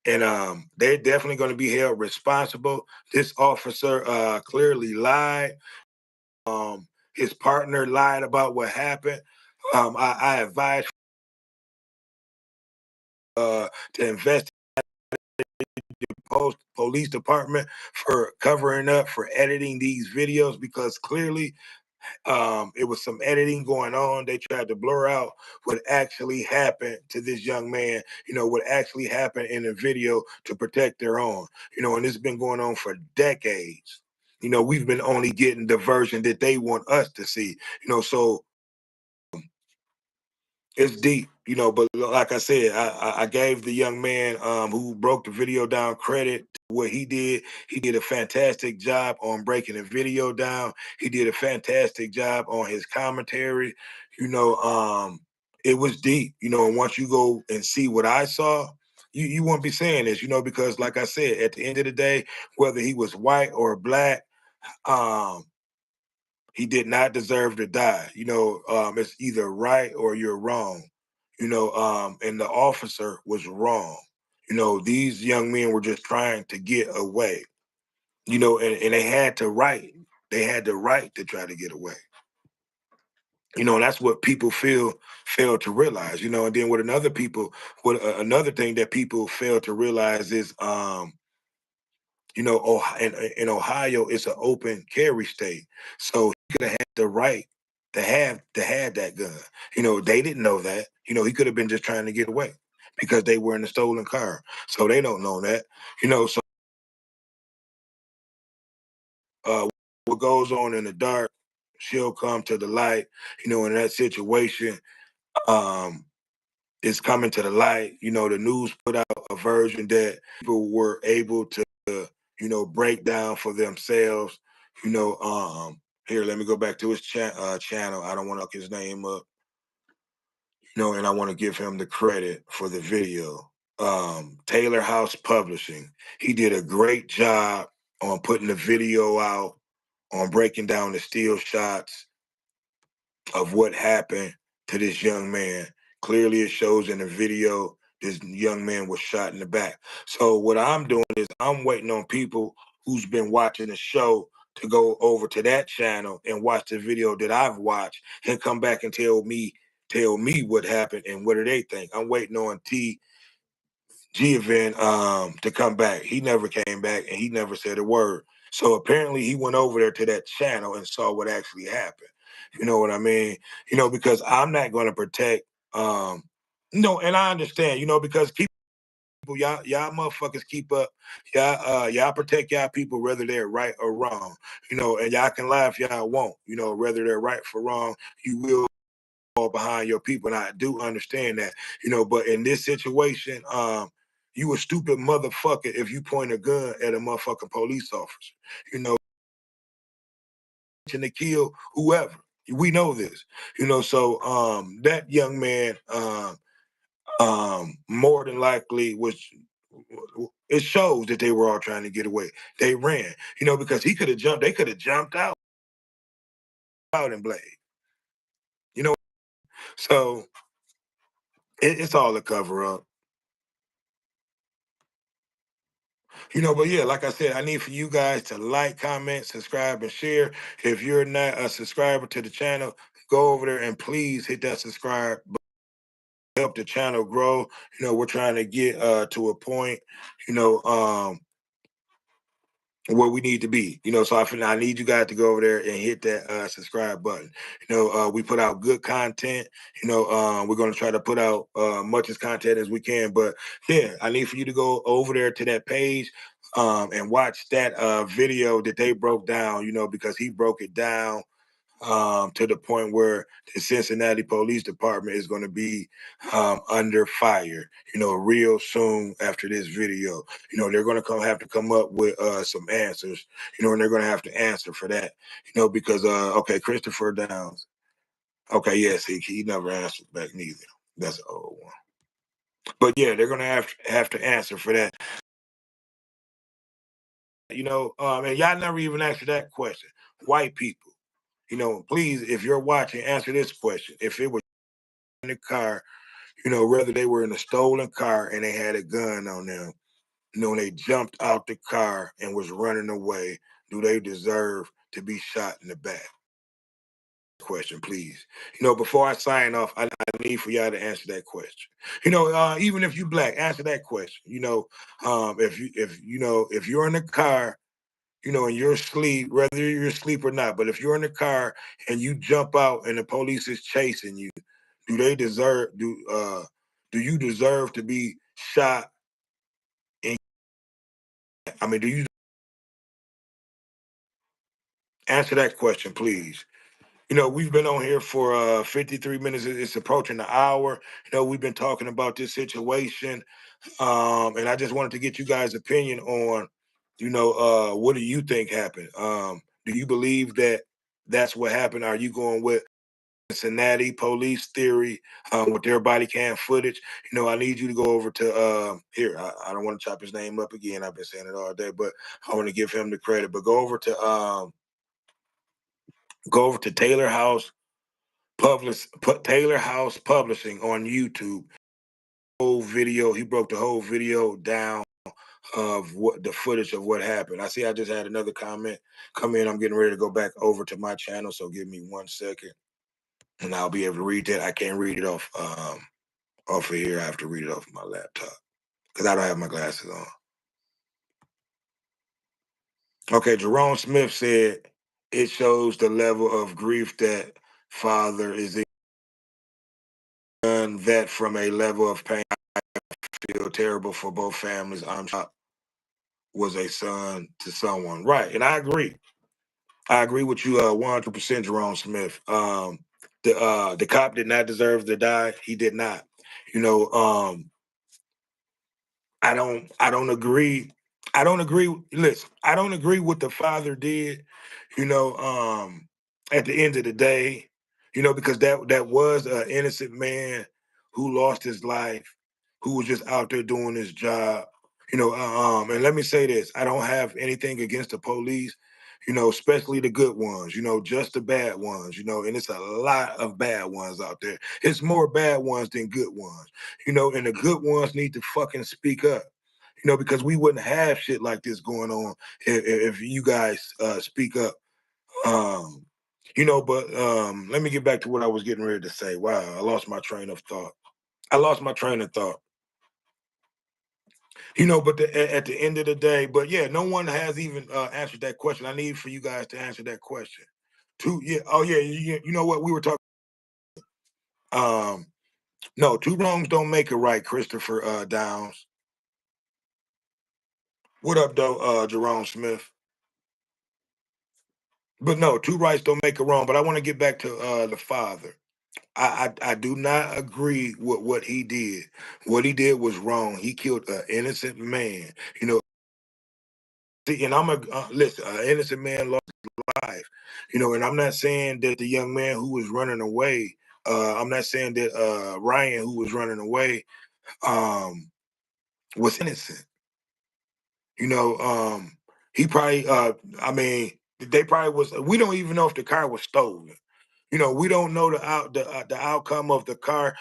and they're definitely going to be held responsible. This officer clearly lied. His partner lied about what happened. I advise to investigate the police department for covering up, for editing these videos, because clearly it was some editing going on. They tried to blur out what actually happened to this young man, what actually happened in the video to protect their own, and this has been going on for decades. We've been only getting the version that they want us to see, so it's deep, but like I said, I gave the young man who broke the video down credit to what he did. He did a fantastic job on breaking the video down. He did a fantastic job on his commentary. You know, it was deep, and once you go and see what I saw, you won't be saying this, because like I said, at the end of the day, whether he was white or black, um, he did not deserve to die. It's either right or you're wrong. And the officer was wrong. These young men were just trying to get away. And they had to right. They had the right to try to get away. And that's what people fail to realize. And then with another thing that people fail to realize is in Ohio, it's an open carry state. So he could have had the right to have that gun. They didn't know that. He could have been just trying to get away because they were in a stolen car. So they don't know that. So uh, what goes on in the dark, she'll come to the light. In that situation, um, it's coming to the light. The news put out a version that people were able to, break down for themselves. Here, let me go back to his channel. I don't want to look his name up, and I want to give him the credit for the video. Taylor House Publishing. He did a great job on putting the video out, on breaking down the still shots of what happened to this young man. Clearly, it shows in the video this young man was shot in the back. So what I'm doing is I'm waiting on people who's been watching the show to go over to that channel and watch the video that I've watched and come back and tell me what happened and what do they think. I'm waiting on Giovanni to come back. He never came back and he never said a word. So apparently he went over there to that channel and saw what actually happened. You know what I mean? Because I'm not going to protect and I understand, because people, y'all motherfuckers keep up. Y'all protect y'all people whether they're right or wrong. And y'all can lie if y'all want, whether they're right for wrong, you will fall behind your people. And I do understand that, but in this situation, you a stupid motherfucker if you point a gun at a motherfucking police officer, to kill whoever. We know this, so that young man more than likely was, it shows that they were all trying to get away. They ran, because he could have jumped, they could have jumped out and blade, you know. So it's all a cover up. But yeah, like I said, I need for you guys to like, comment, subscribe, and share. If you're not a subscriber to the channel, go over there and please hit that subscribe button, help the channel grow. We're trying to get to a point, you know, where we need to be. So I need you guys to go over there and hit that subscribe button. We put out good content. We're going to try to put out much as content as we can. But yeah, I need for you to go over there to that page and watch that video that they broke down, because he broke it down to the point where the Cincinnati Police Department is going to be under fire, real soon after this video. They're going to have to come up with some answers, and they're going to have to answer for that, because, okay, Christopher Downs. Okay, yes, he never answered back neither. That's an old one. But yeah, they're going to have to answer for that. And y'all never even answered that question. White people. Please, if you're watching, answer this question. If it was in the car, whether they were in a stolen car and they had a gun on them, and they jumped out the car and was running away, do they deserve to be shot in the back? Question, please. Before I sign off, I need for y'all to answer that question. Even if you black, answer that question. If you're in the car, and you're asleep, whether you're asleep or not, but if you're in the car and you jump out and the police is chasing you, do you deserve to be shot? Do you answer that question, please? We've been on here for 53 minutes. It's approaching the hour. We've been talking about this situation. And I just wanted to get you guys' opinion on, what do you think happened? Do you believe that that's what happened? Are you going with Cincinnati police theory with their body cam footage? I need you to go over to here. I don't want to chop his name up again. I've been saying it all day, but I want to give him the credit. But go over to Taylor House Publishing on YouTube. Whole video. He broke the whole video down of what the footage of what happened. I see I just had another comment come in. I'm getting ready to go back over to my channel, so give me 1 second and I'll be able to read that. I can't read it off of here. I have to read it off my laptop because I don't have my glasses on. Okay, Jerome Smith said it shows the level of grief that father is in. That from a level of pain, I feel terrible for both families. I'm shocked was a son to someone. Right, and I agree. I agree with you 100%, Jerome Smith. The cop did not deserve to die. He did not. I don't agree. I don't agree. Listen, I don't agree with the father did, at the end of the day, because that was an innocent man who lost his life, who was just out there doing his job. And let me say this, I don't have anything against the police, especially the good ones, just the bad ones, and it's a lot of bad ones out there. It's more bad ones than good ones, and the good ones need to fucking speak up, because we wouldn't have shit like this going on if you guys speak up. But let me get back to what I was getting ready to say. Wow, I lost my train of thought. But at the end of the day, but yeah, no one has even answered that question. I need for you guys to answer that question. You know what we were talking. No, two wrongs don't make a right, Christopher Downs. What up, though, Jerome Smith? But no, two rights don't make a wrong. But I want to get back to the father. I do not agree with what he did. What he did was wrong. He killed an innocent man. See, and I'm listen. An innocent man lost his life. And I'm not saying that the young man who was running away. I'm not saying that Ryan, who was running away, was innocent. He probably. They probably was. We don't even know if the car was stolen. We don't know the outcome of the car.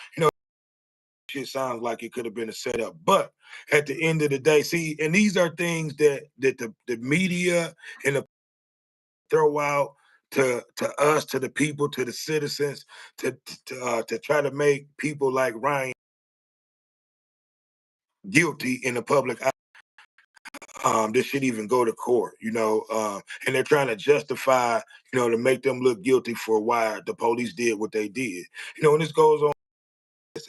Shit sounds like it could have been a setup, but at the end of the day, see, and these are things that the media and the throw out to us, to the people, to the citizens, to try to make people like Ryan guilty in the public this should even go to court, and they're trying to justify, to make them look guilty for why the police did what they did. And this goes on.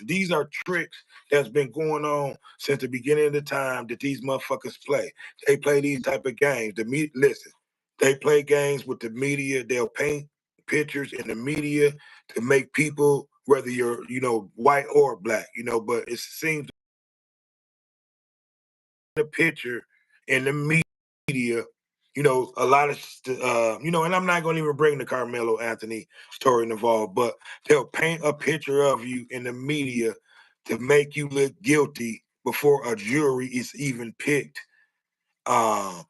These are tricks that's been going on since the beginning of the time that these motherfuckers play. They play these type of games. Listen, they play games with the media. They'll paint pictures in the media to make people, whether you're, white or black, but it seems the picture in the media, a lot of, and I'm not going to even bring the Carmelo Anthony story involved, but they'll paint a picture of you in the media to make you look guilty before a jury is even picked. Um,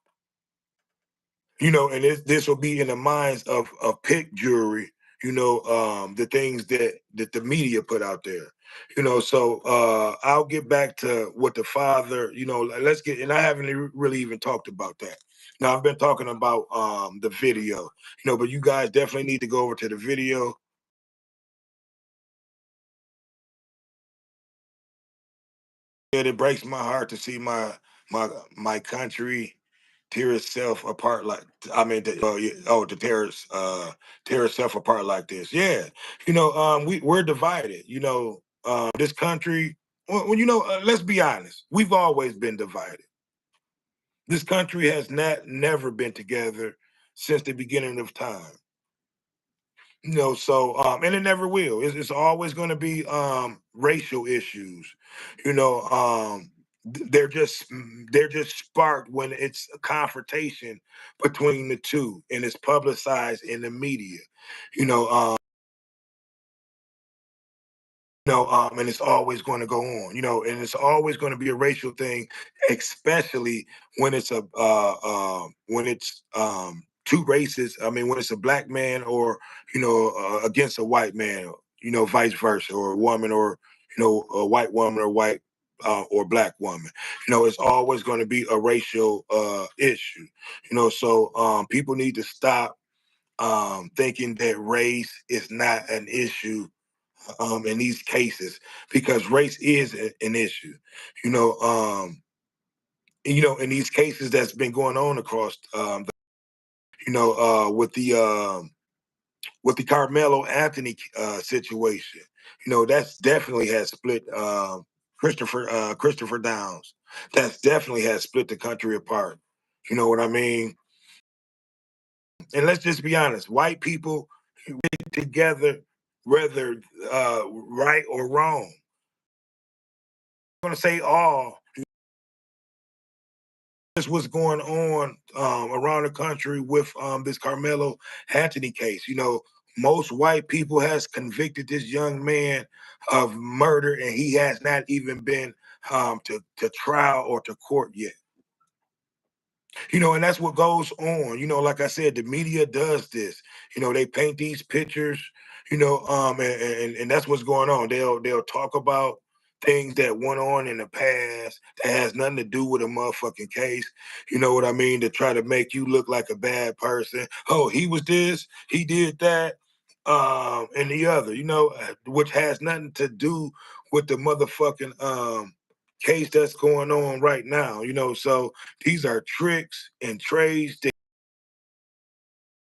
and this will be in the minds of pick jury, the things that the media put out there. So I'll get back to what the father, let's get, and I haven't really even talked about that. Now I've been talking about the video, but you guys definitely need to go over to the video. It breaks my heart to see my country tear itself apart like, I mean, to tear itself apart like this. Yeah, we're divided. This country. Well, let's be honest. We've always been divided. This country has never been together since the beginning of time. So and it never will. It's always going to be racial issues. You know, they're just sparked when it's a confrontation between the two, and it's publicized in the media. You know, um, and it's always going to go on. And it's always going to be a racial thing, especially when it's two races. I mean, when it's a black man or against a white man, vice versa, or a woman, or a white woman or white or black woman. It's always going to be a racial issue. So people need to stop thinking that race is not an issue in these cases, because race is an issue. You know, um, in these cases that's been going on across, with the Carmelo Anthony situation. That's definitely has split Christopher Downs. That's definitely has split the country apart. You know what I mean? And let's just be honest, white people get together, whether right or wrong. I'm gonna say all. This what's going on around the country with this Carmelo Anthony case. Most white people has convicted this young man of murder, and he has not even been to trial or to court yet. And that's what goes on. Like I said, the media does this. They paint these pictures, and that's what's going on. They'll talk about things that went on in the past that has nothing to do with a motherfucking case. You know what I mean? To try to make you look like a bad person. Oh, he was this, he did that, and the other, which has nothing to do with the motherfucking case that's going on right now. So these are tricks and trades that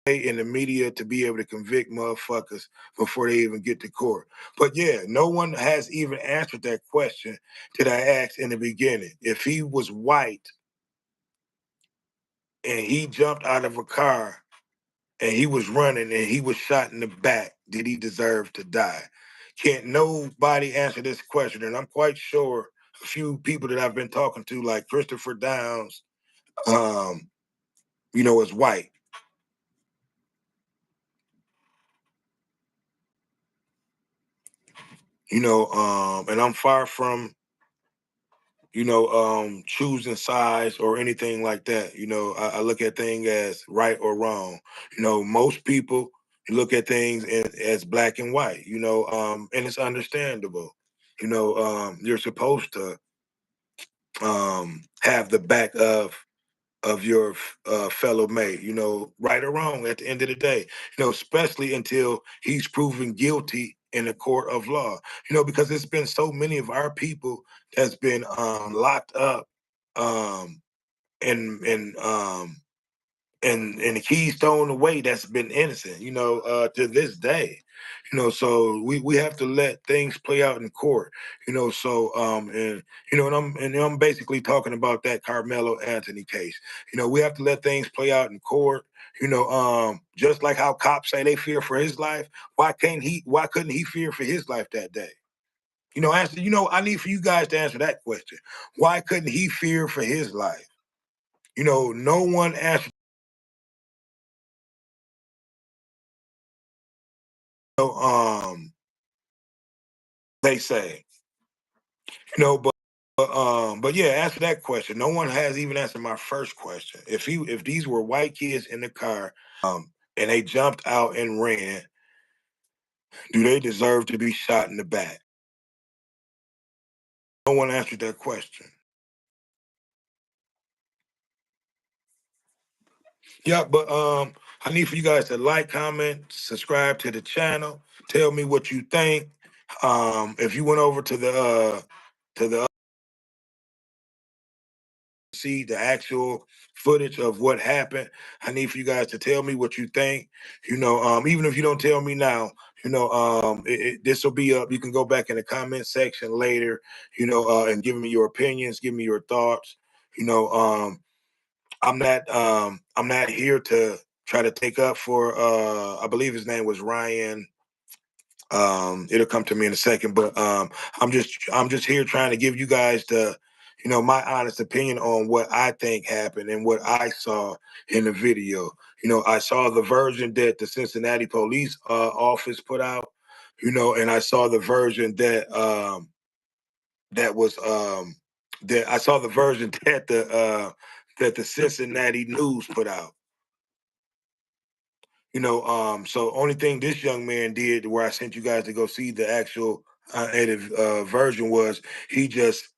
in the media to be able to convict motherfuckers before they even get to court. But yeah, no one has even answered that question that I asked in the beginning. If he was white and he jumped out of a car and he was running and he was shot in the back, did he deserve to die? Can't nobody answer this question. And I'm quite sure a few people that I've been talking to, like Christopher Downs, um, is white. And I'm far from, choosing sides or anything like that. I look at things as right or wrong. Most people look at things as black and white, and it's understandable. You're supposed to have the back of of your fellow mate, right or wrong at the end of the day, especially until he's proven guilty in a court of law, because it's been so many of our people that's been locked up um, and and the keys thrown away that's been innocent, to this day. So we have to let things play out in court, so and I'm basically talking about that Carmelo Anthony case. We have to let things play out in court. Just like how cops say they fear for his life, why couldn't he fear for his life that day? Answer, I need for you guys to answer that question. Why couldn't he fear for his life? No one answered. They say, but yeah, answer that question. No one has even answered my first question. If these were white kids in the car, and they jumped out and ran, do they deserve to be shot in the back? No one answered that question. Yeah, but I need for you guys to like, comment, subscribe to the channel. Tell me what you think. If you went over to the see the actual footage of what happened, I need for you guys to tell me what you think. Even if you don't tell me now, this will be up. You can go back in the comment section later, and give me your opinions, give me your thoughts. You know, I'm not here to try to take up for I believe his name was Ryan. It'll come to me in a second, but I'm just here trying to give you guys my honest opinion on what I think happened and what I saw in the video. I saw the version that the Cincinnati police office put out, and I saw the version that was that I saw the version that the Cincinnati news put out. So only thing this young man did, where I sent you guys to go see the actual edited version, was he just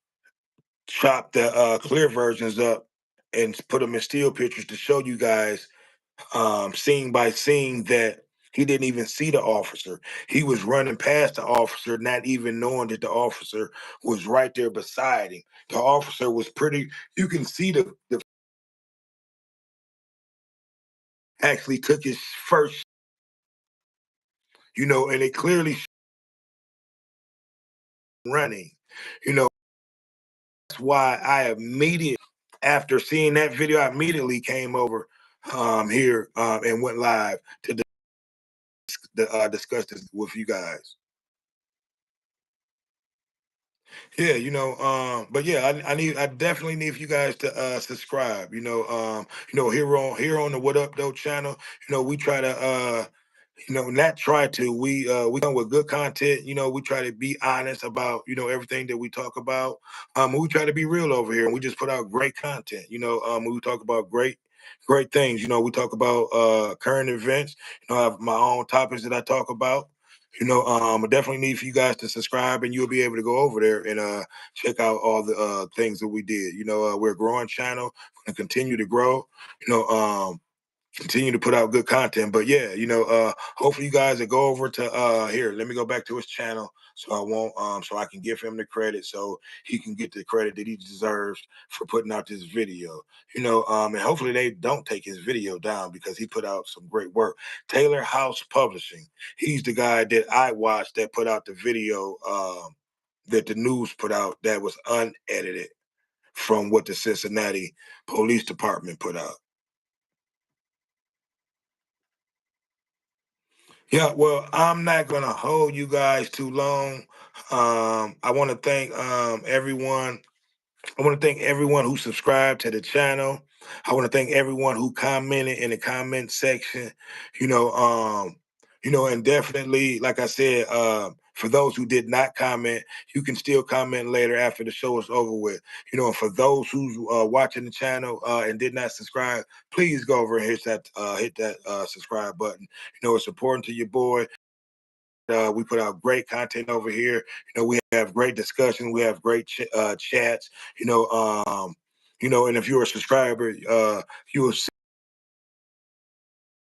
chopped the clear versions up and put them in still pictures to show you guys, scene by scene, that he didn't even see the officer. He was running past the officer, not even knowing that the officer was right there beside him. The officer was pretty. You can see the actually took his first, and it clearly running. You know, that's why I immediately, after seeing that video, I immediately came over here and went live to discuss this with you guys. Yeah, but yeah, I definitely need for you guys to subscribe. Here on the What Up Though channel, we try to not try to, we come with good content. We try to be honest about, everything that we talk about. We try to be real over here, and we just put out great content. We talk about great things. We talk about current events. I have my own topics that I talk about. I definitely need for you guys to subscribe, and you'll be able to go over there and check out all the things that we did. We're a growing channel, going to continue to grow. You know, continue to put out good content. But yeah, hopefully you guys will go over to here. Let me go back to his channel so I won't so I can give him the credit, so he can get the credit that he deserves for putting out this video. And hopefully they don't take his video down, because he put out some great work. Taylor House Publishing. He's the guy that I watched that put out the video that the news put out that was unedited from what the Cincinnati Police Department put out. Yeah, well, I'm not gonna hold you guys too long. I want to thank everyone. I want to thank everyone who subscribed to the channel. I want to thank everyone who commented in the comment section. You know, um, and definitely, like I said, for those who did not comment, you can still comment later after the show is over with. And for those who's watching the channel and did not subscribe, please go over and hit that subscribe button. It's important to your boy. We put out great content over here. We have great discussion. We have great chats. And if you're a subscriber, you will see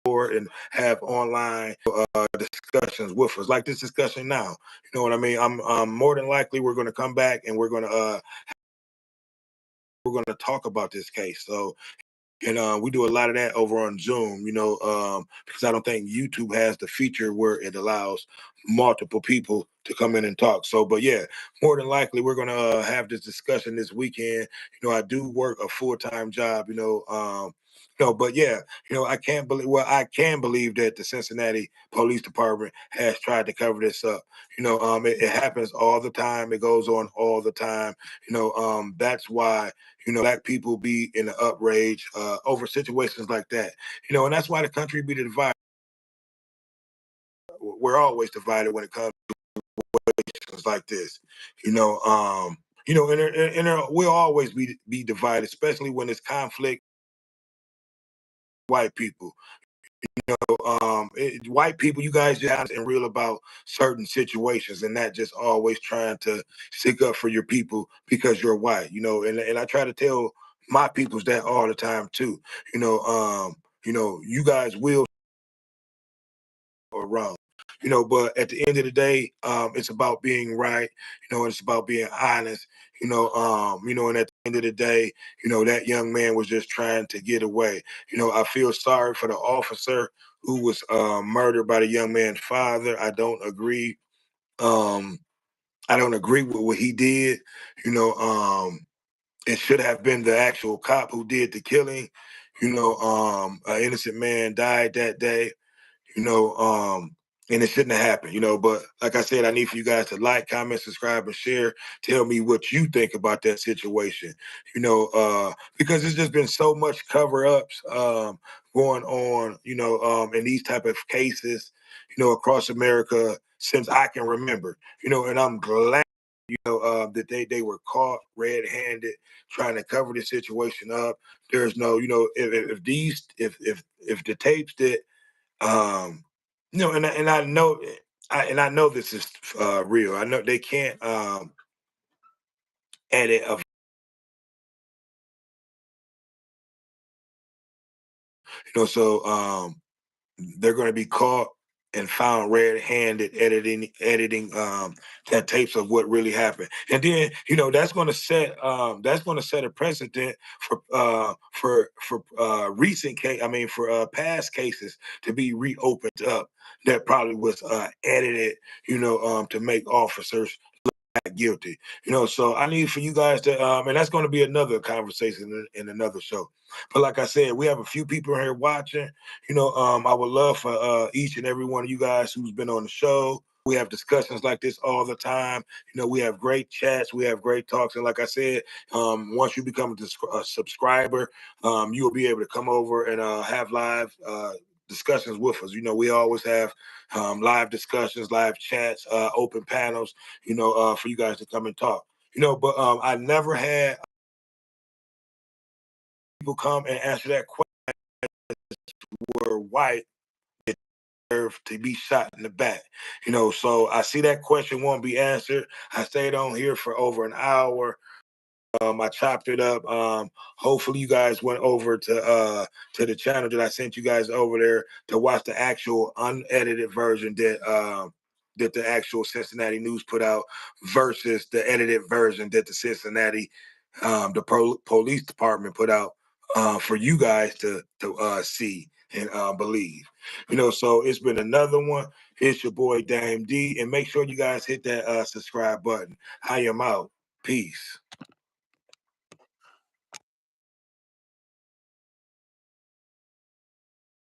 and have online discussions with us, like this discussion now. You know what I mean? I'm more than likely we're going to come back and we're going to talk about this case. So and we do a lot of that over on Zoom, because I don't think YouTube has the feature where it allows multiple people to come in and talk. So, but yeah, more than likely we're gonna have this discussion this weekend. I do work a full-time job, but yeah, I can't believe. Well, I can believe that the Cincinnati Police Department has tried to cover this up. It happens all the time. It goes on all the time. That's why black people be in the outrage over situations like that. And that's why the country be divided. We're always divided when it comes to situations like this. We'll always be divided, especially when it's conflict. White people, white people, you guys just honest and real about certain situations, and not just always trying to stick up for your people because you're white. And I try to tell my peoples that all the time too. You guys will or wrong. But at the end of the day, it's about being right, it's about being honest, and at the end of the day, that young man was just trying to get away. I feel sorry for the officer who was murdered by the young man's father. Um, I don't agree with what he did. It should have been the actual cop who did the killing. An innocent man died that day, you know, um, and it shouldn't have happened, But like I said, I need for you guys to like, comment, subscribe, and share. Tell me what you think about that situation, because there's just been so much cover-ups going on, in these type of cases, across America since I can remember, and I'm glad. That they were caught red-handed trying to cover the situation up. There's no, if the tapes that and I know I know this is real. I know they can't edit a so they're going to be caught and found red-handed editing that tapes of what really happened, and then that's going to set a precedent for recent case. I mean, for past cases to be reopened up that probably was edited, to make officers guilty. So I need for you guys to and that's going to be another conversation in another show. But like I said, we have a few people here watching. I would love for each and every one of you guys who's been on the show. We have discussions like this all the time. We have great chats, we have great talks, and like I said, once you become a subscriber, you will be able to come over and have live discussions with us. We always have live discussions, live chats, open panels, for you guys to come and talk. But I never had people come and answer that question. Were white deserve to be shot in the back? So I see that question won't be answered. I stayed on here for over an hour. I chopped it up. Hopefully you guys went over to the channel that I sent you guys over there to watch the actual unedited version that the actual Cincinnati News put out versus the edited version that the Cincinnati police department put out for you guys to see and believe. So it's been another one. It's your boy Dame D, and make sure you guys hit that subscribe button. I am out. Peace.